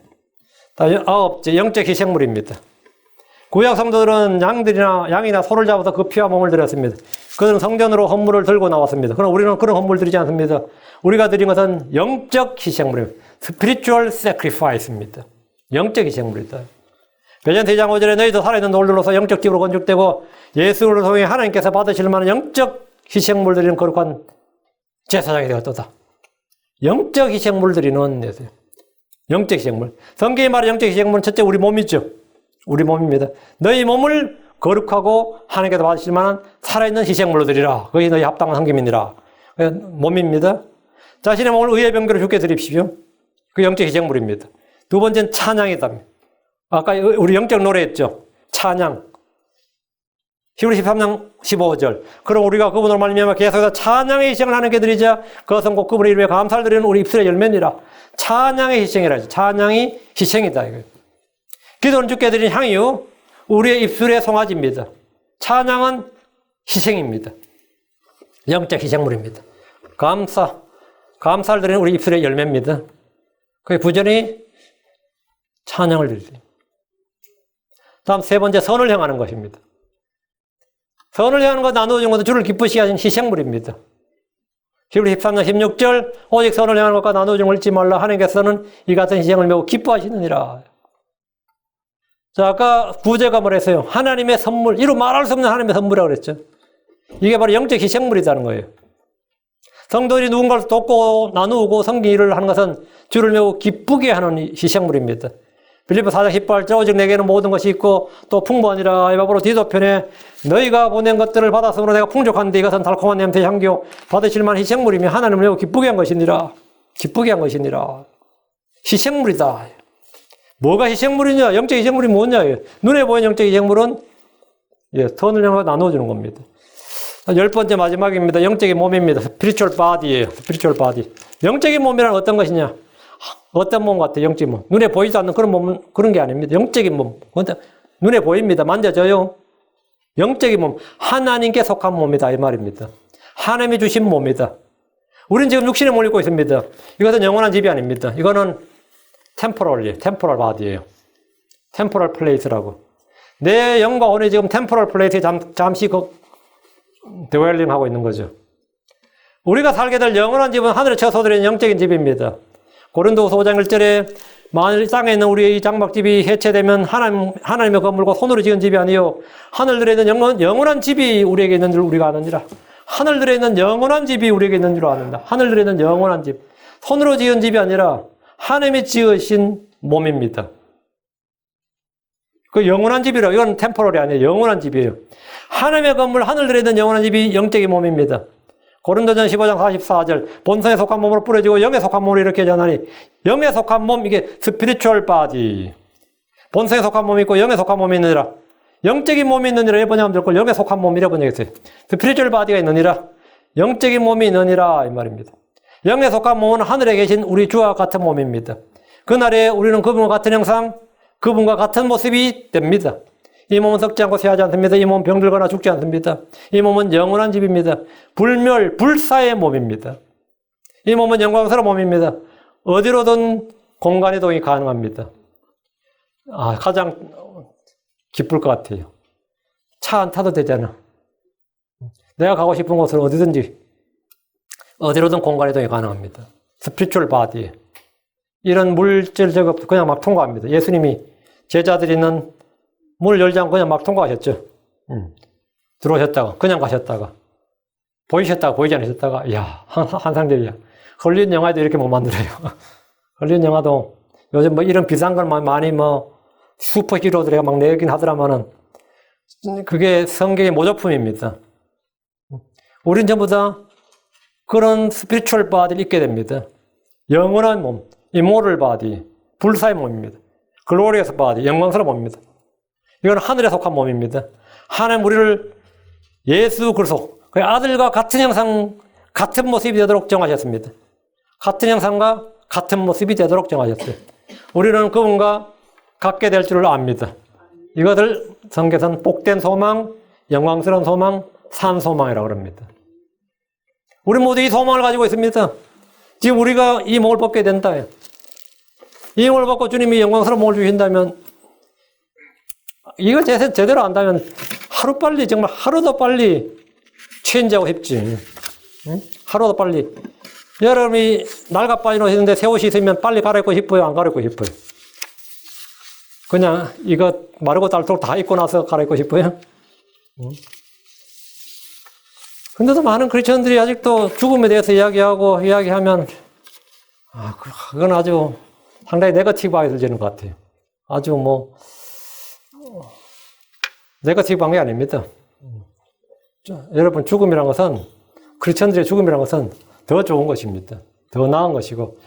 다음 9째, 영적 희생물입니다. 구약 성도들은 양이나 소를 잡아서 그 피와 몸을 드렸습니다. 그들은 성전으로 헌물을 들고 나왔습니다. 그러나 우리는 그런 헌물을 드리지 않습니다. 우리가 드린 것은 영적 희생물입니다. Spiritual sacrifice입니다. 영적 희생물이다. 베드로전서 2장 5절에 너희도 살아있는 돌들로서 영적 집으로 건축되고 예수를 통해 하나님께서 받으실 만한 영적 희생물 드리는 거룩한 제사장이 되었도다. 영적 희생물 드리는 데서요. 영적 희생물. 성경이 말하는 영적 희생물은 첫째 우리 몸이죠. 우리 몸입니다. 너희 몸을 거룩하고 하나님께서 받으실 만한 살아있는 희생물로 드리라. 그것이 너희 합당한 섬김이니라. 몸입니다. 자신의 몸을 의의 병기로 주께 드립시오. 그 영적 희생물입니다. 두 번째는 찬양이다. 아까 우리 영적 노래했죠. 찬양. 히브리 13장 15절. 그럼 우리가 그분으로 말미암아 계속해서 찬양의 희생을 하나님께 드리자. 그것은 곧 그분의 이름에 감사를 드리는 우리 입술의 열매니라. 찬양의 희생이라 하죠. 찬양이 희생이다. 이거예요. 기도는 주께 드린 향이요 우리의 입술의 송아지입니다. 찬양은 희생입니다. 영적 희생물입니다. 감사를 드리는 우리 입술의 열매입니다. 그게 부전히 찬양을 드리죠. 다음 세 번째 선을 행하는 것입니다. 선을 행하는 것 나누어준 것도 주를 기쁘시게 하신 희생물입니다. 히브리 13장 16절 오직 선을 행하는 것과 나누어준 걸 잊지 말라. 하나님께서는 이 같은 희생을 매우 기뻐하시느니라. 자, 아까 구제가 뭐랬어요? 하나님의 선물, 이루 말할 수 없는 하나님의 선물이라고 그랬죠. 이게 바로 영적 희생물이라는 거예요. 성도들이 누군가를 돕고 나누고 섬긴 일을 하는 것은 주를 매우 기쁘게 하는 희생물입니다. 빌립보서 4장 18절 오직 내게는 모든 것이 있고 또 풍부하니라. 에바브로 디도편에 너희가 보낸 것들을 받았으므로 내가 풍족한데 이것은 달콤한 냄새 향기요 받으실 만한 희생물이며 하나님을 매우 기쁘게 한 것이니라. 기쁘게 한 것이니라. 희생물이다. 뭐가 희생물이냐? 영적 희생물이 뭐냐? 눈에 보이는 영적 희생물은 선을 향해 나눠주는 겁니다. 10번째 마지막입니다. 영적인 몸입니다. spiritual body예요. spiritual body. 영적인 몸이란 어떤 것이냐? 어떤 몸 같아요? 영적인 몸. 눈에 보이지 않는 그런 몸은 그런 게 아닙니다. 영적인 몸. 눈에 보입니다. 만져져요. 영적인 몸. 하나님께 속한 몸이다. 이 말입니다. 하나님이 주신 몸이다. 우리는 지금 육신에 몸을 입고 있습니다. 이것은 영원한 집이 아닙니다. 이거는 temporal body예요. temporal place라고. 내 영과 혼이 지금 temporal place에 잠시 dwelling 하고 있는 거죠. 우리가 살게 될 영원한 집은 하늘의 처소들인 영적인 집입니다. 고린도후서 5장 1절에 만일 땅에 있는 우리의 이 장막집이 해체되면 하나님의 건물과 손으로 지은 집이 아니요 하늘들에 있는 영원한 집이 우리에게 있는 줄 우리가 아느니라. 하늘들에 있는 영원한 집이 우리에게 있는 줄 아는다. 하늘들에 있는 영원한 집. 손으로 지은 집이 아니라 하나님이 지으신 몸입니다. 그 영원한 집이라 이건 템포럴이 아니에요. 영원한 집이에요. 하나님의 건물 하늘들에 있는 영원한 집이 영적인 몸입니다. 고린도전 15장 44절 본성에 속한 몸으로 뿌려지고 영에 속한 몸으로 이렇게 전하니 영에 속한 몸 이게 spiritual body. 본성에 속한 몸이 있고 영에 속한 몸이 있느니라. 영적인 몸이 있느니라 번역하면 될 걸 영에 속한 몸이라 번역했어요. spiritual body가 있느니라. 영적인 몸이 있느니라 이 말입니다. 영에 속한 몸은 하늘에 계신 우리 주와 같은 몸입니다. 그날에 우리는 그분과 같은 형상, 그분과 같은 모습이 됩니다. 이 몸은 썩지 않고 쇠하지 않습니다. 이 몸은 병들거나 죽지 않습니다. 이 몸은 영원한 집입니다. 불멸불사의 몸입니다. 이 몸은 영광스러운 몸입니다. 어디로든 공간 이동이 가능합니다. 가장 기쁠 것 같아요. 차 안 타도 되잖아. 내가 가고 싶은 곳은 어디로든 공간 이동이 가능합니다. 스피리추얼 바디. 이런 물질적 그냥 막 통과합니다. 예수님이 제자들이는 문을 열지 않고 그냥 막 통과하셨죠. 들어오셨다가, 그냥 가셨다가, 보이셨다가, 보이지 않으셨다가, 이야, 환상적이야. 헐리우드 영화도 이렇게 못 만들어요. 헐리우드 영화도 요즘 뭐 이런 비싼 걸 많이 뭐 슈퍼 히어로들이 막 내긴 하더라마는 그게 성경의 모조품입니다. 우린 전부 다 그런 스피리추얼 바디를 입게 됩니다. 영원한 몸, 이모럴 바디, 불사의 몸입니다. 글로리어스 바디, 영광스러운 몸입니다. 이건 하늘에 속한 몸입니다. 하나님 우리를 예수 그리스도 그 아들과 같은 형상, 같은 모습이 되도록 정하셨습니다. 같은 형상과 같은 모습이 되도록 정하셨어요. 우리는 그분과 같게 될 줄을 압니다. 이것을 성경에서는 복된 소망, 영광스러운 소망, 산 소망이라고 합니다. 우리 모두 이 소망을 가지고 있습니다. 지금 우리가 이 몸을 벗게 된다. 이 몸을 벗고 주님이 영광스러운 몸을 주신다면, 이걸 제대로 안다면 하루빨리, 정말 하루도 빨리 체인지하고 싶지. 응? 하루도 빨리. 여러분이 낡아빠진 옷이 있는데 새 옷이 있으면 빨리 갈아입고 싶어요? 안 갈아입고 싶어요? 그냥 이거 마르고 닳도록 다 입고 나서 갈아입고 싶어요? 응? 근데도 많은 크리스천들이 아직도 죽음에 대해서 이야기하면, 그건 아주 상당히 네거티브하게 들리는 것 같아요. 아주 네거티브한 게 아닙니다. 여러분, 죽음이란 것은, 크리스천들의 죽음이란 것은 더 좋은 것입니다. 더 나은 것이고,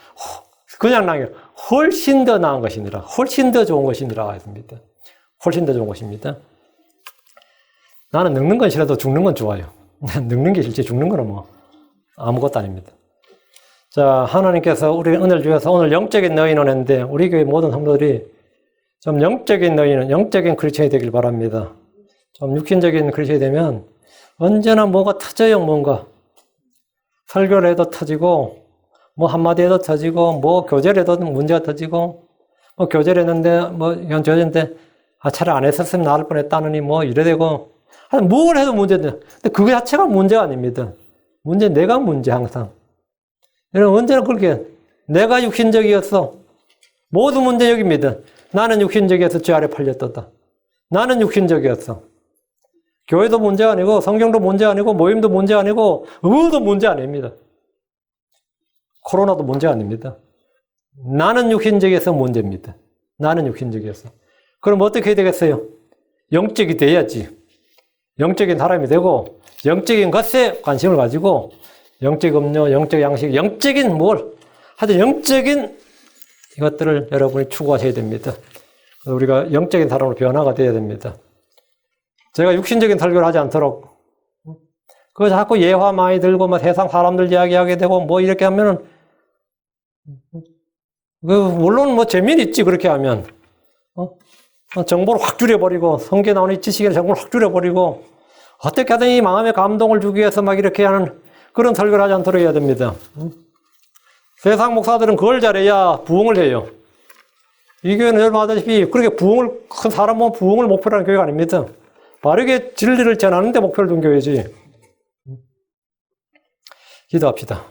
그냥 나은 게 훨씬 더 나은 것이니라, 훨씬 더 좋은 것이니라 했습니다. 훨씬 더 좋은 것입니다. 나는 늙는 건 싫어도 죽는 건 좋아요. 늙는 게 싫지 죽는 거는 아무것도 아닙니다. 자, 하나님께서 우리 은혜를 주셔서 오늘 영적인 너희는 했는데 우리 교회 모든 성도들이 좀 영적인 너희는, 영적인 크리스천이 되길 바랍니다. 좀 육신적인 크리스천이 되면 언제나 뭐가 터져요. 뭔가 설교를 해도 터지고 한마디 해도 터지고 교제를 해도 문제가 터지고 교제를 했는데 이건 교제인데 차라리 안 했었으면 나을 뻔했다느니 이래 되고 뭘 해도 문제인데, 근데 그게 자체가 문제가 아닙니다. 문제는 내가 문제, 항상. 여러분, 언제나 그렇게, 내가 육신적이었어. 모두 문제 여기입니다. 나는 육신적이어서 죄 아래 팔렸다. 나는 육신적이었어. 교회도 문제 아니고, 성경도 문제 아니고, 모임도 문제 아니고, 의무도 문제 아닙니다. 코로나도 문제 아닙니다. 나는 육신적이어서 문제입니다. 나는 육신적이었어. 그럼 어떻게 해야 되겠어요? 영적이 돼야지. 영적인 사람이 되고 영적인 것에 관심을 가지고 영적 음료, 영적 양식, 영적인 하여튼 영적인 이것들을 여러분이 추구하셔야 됩니다. 우리가 영적인 사람으로 변화가 되어야 됩니다. 제가 육신적인 설교를 하지 않도록 그거 자꾸 예화 많이 들고 세상 사람들 이야기하게 되고 이렇게 하면은 물론 재미는 있지 그렇게 하면 정보를 확 줄여버리고 성경에 나오는 이 지식의 정보를 확 줄여버리고 어떻게 하든 이 마음의 감동을 주기 위해서 이렇게 하는 그런 설교를 하지 않도록 해야 됩니다. 세상 목사들은 그걸 잘해야 부흥을 해요. 이 교회는 여러분 아다시피 그렇게 큰 사람 부흥을 목표로 하는 교회가 아닙니다. 바르게 진리를 전하는 데 목표를 둔 교회지. 기도합시다.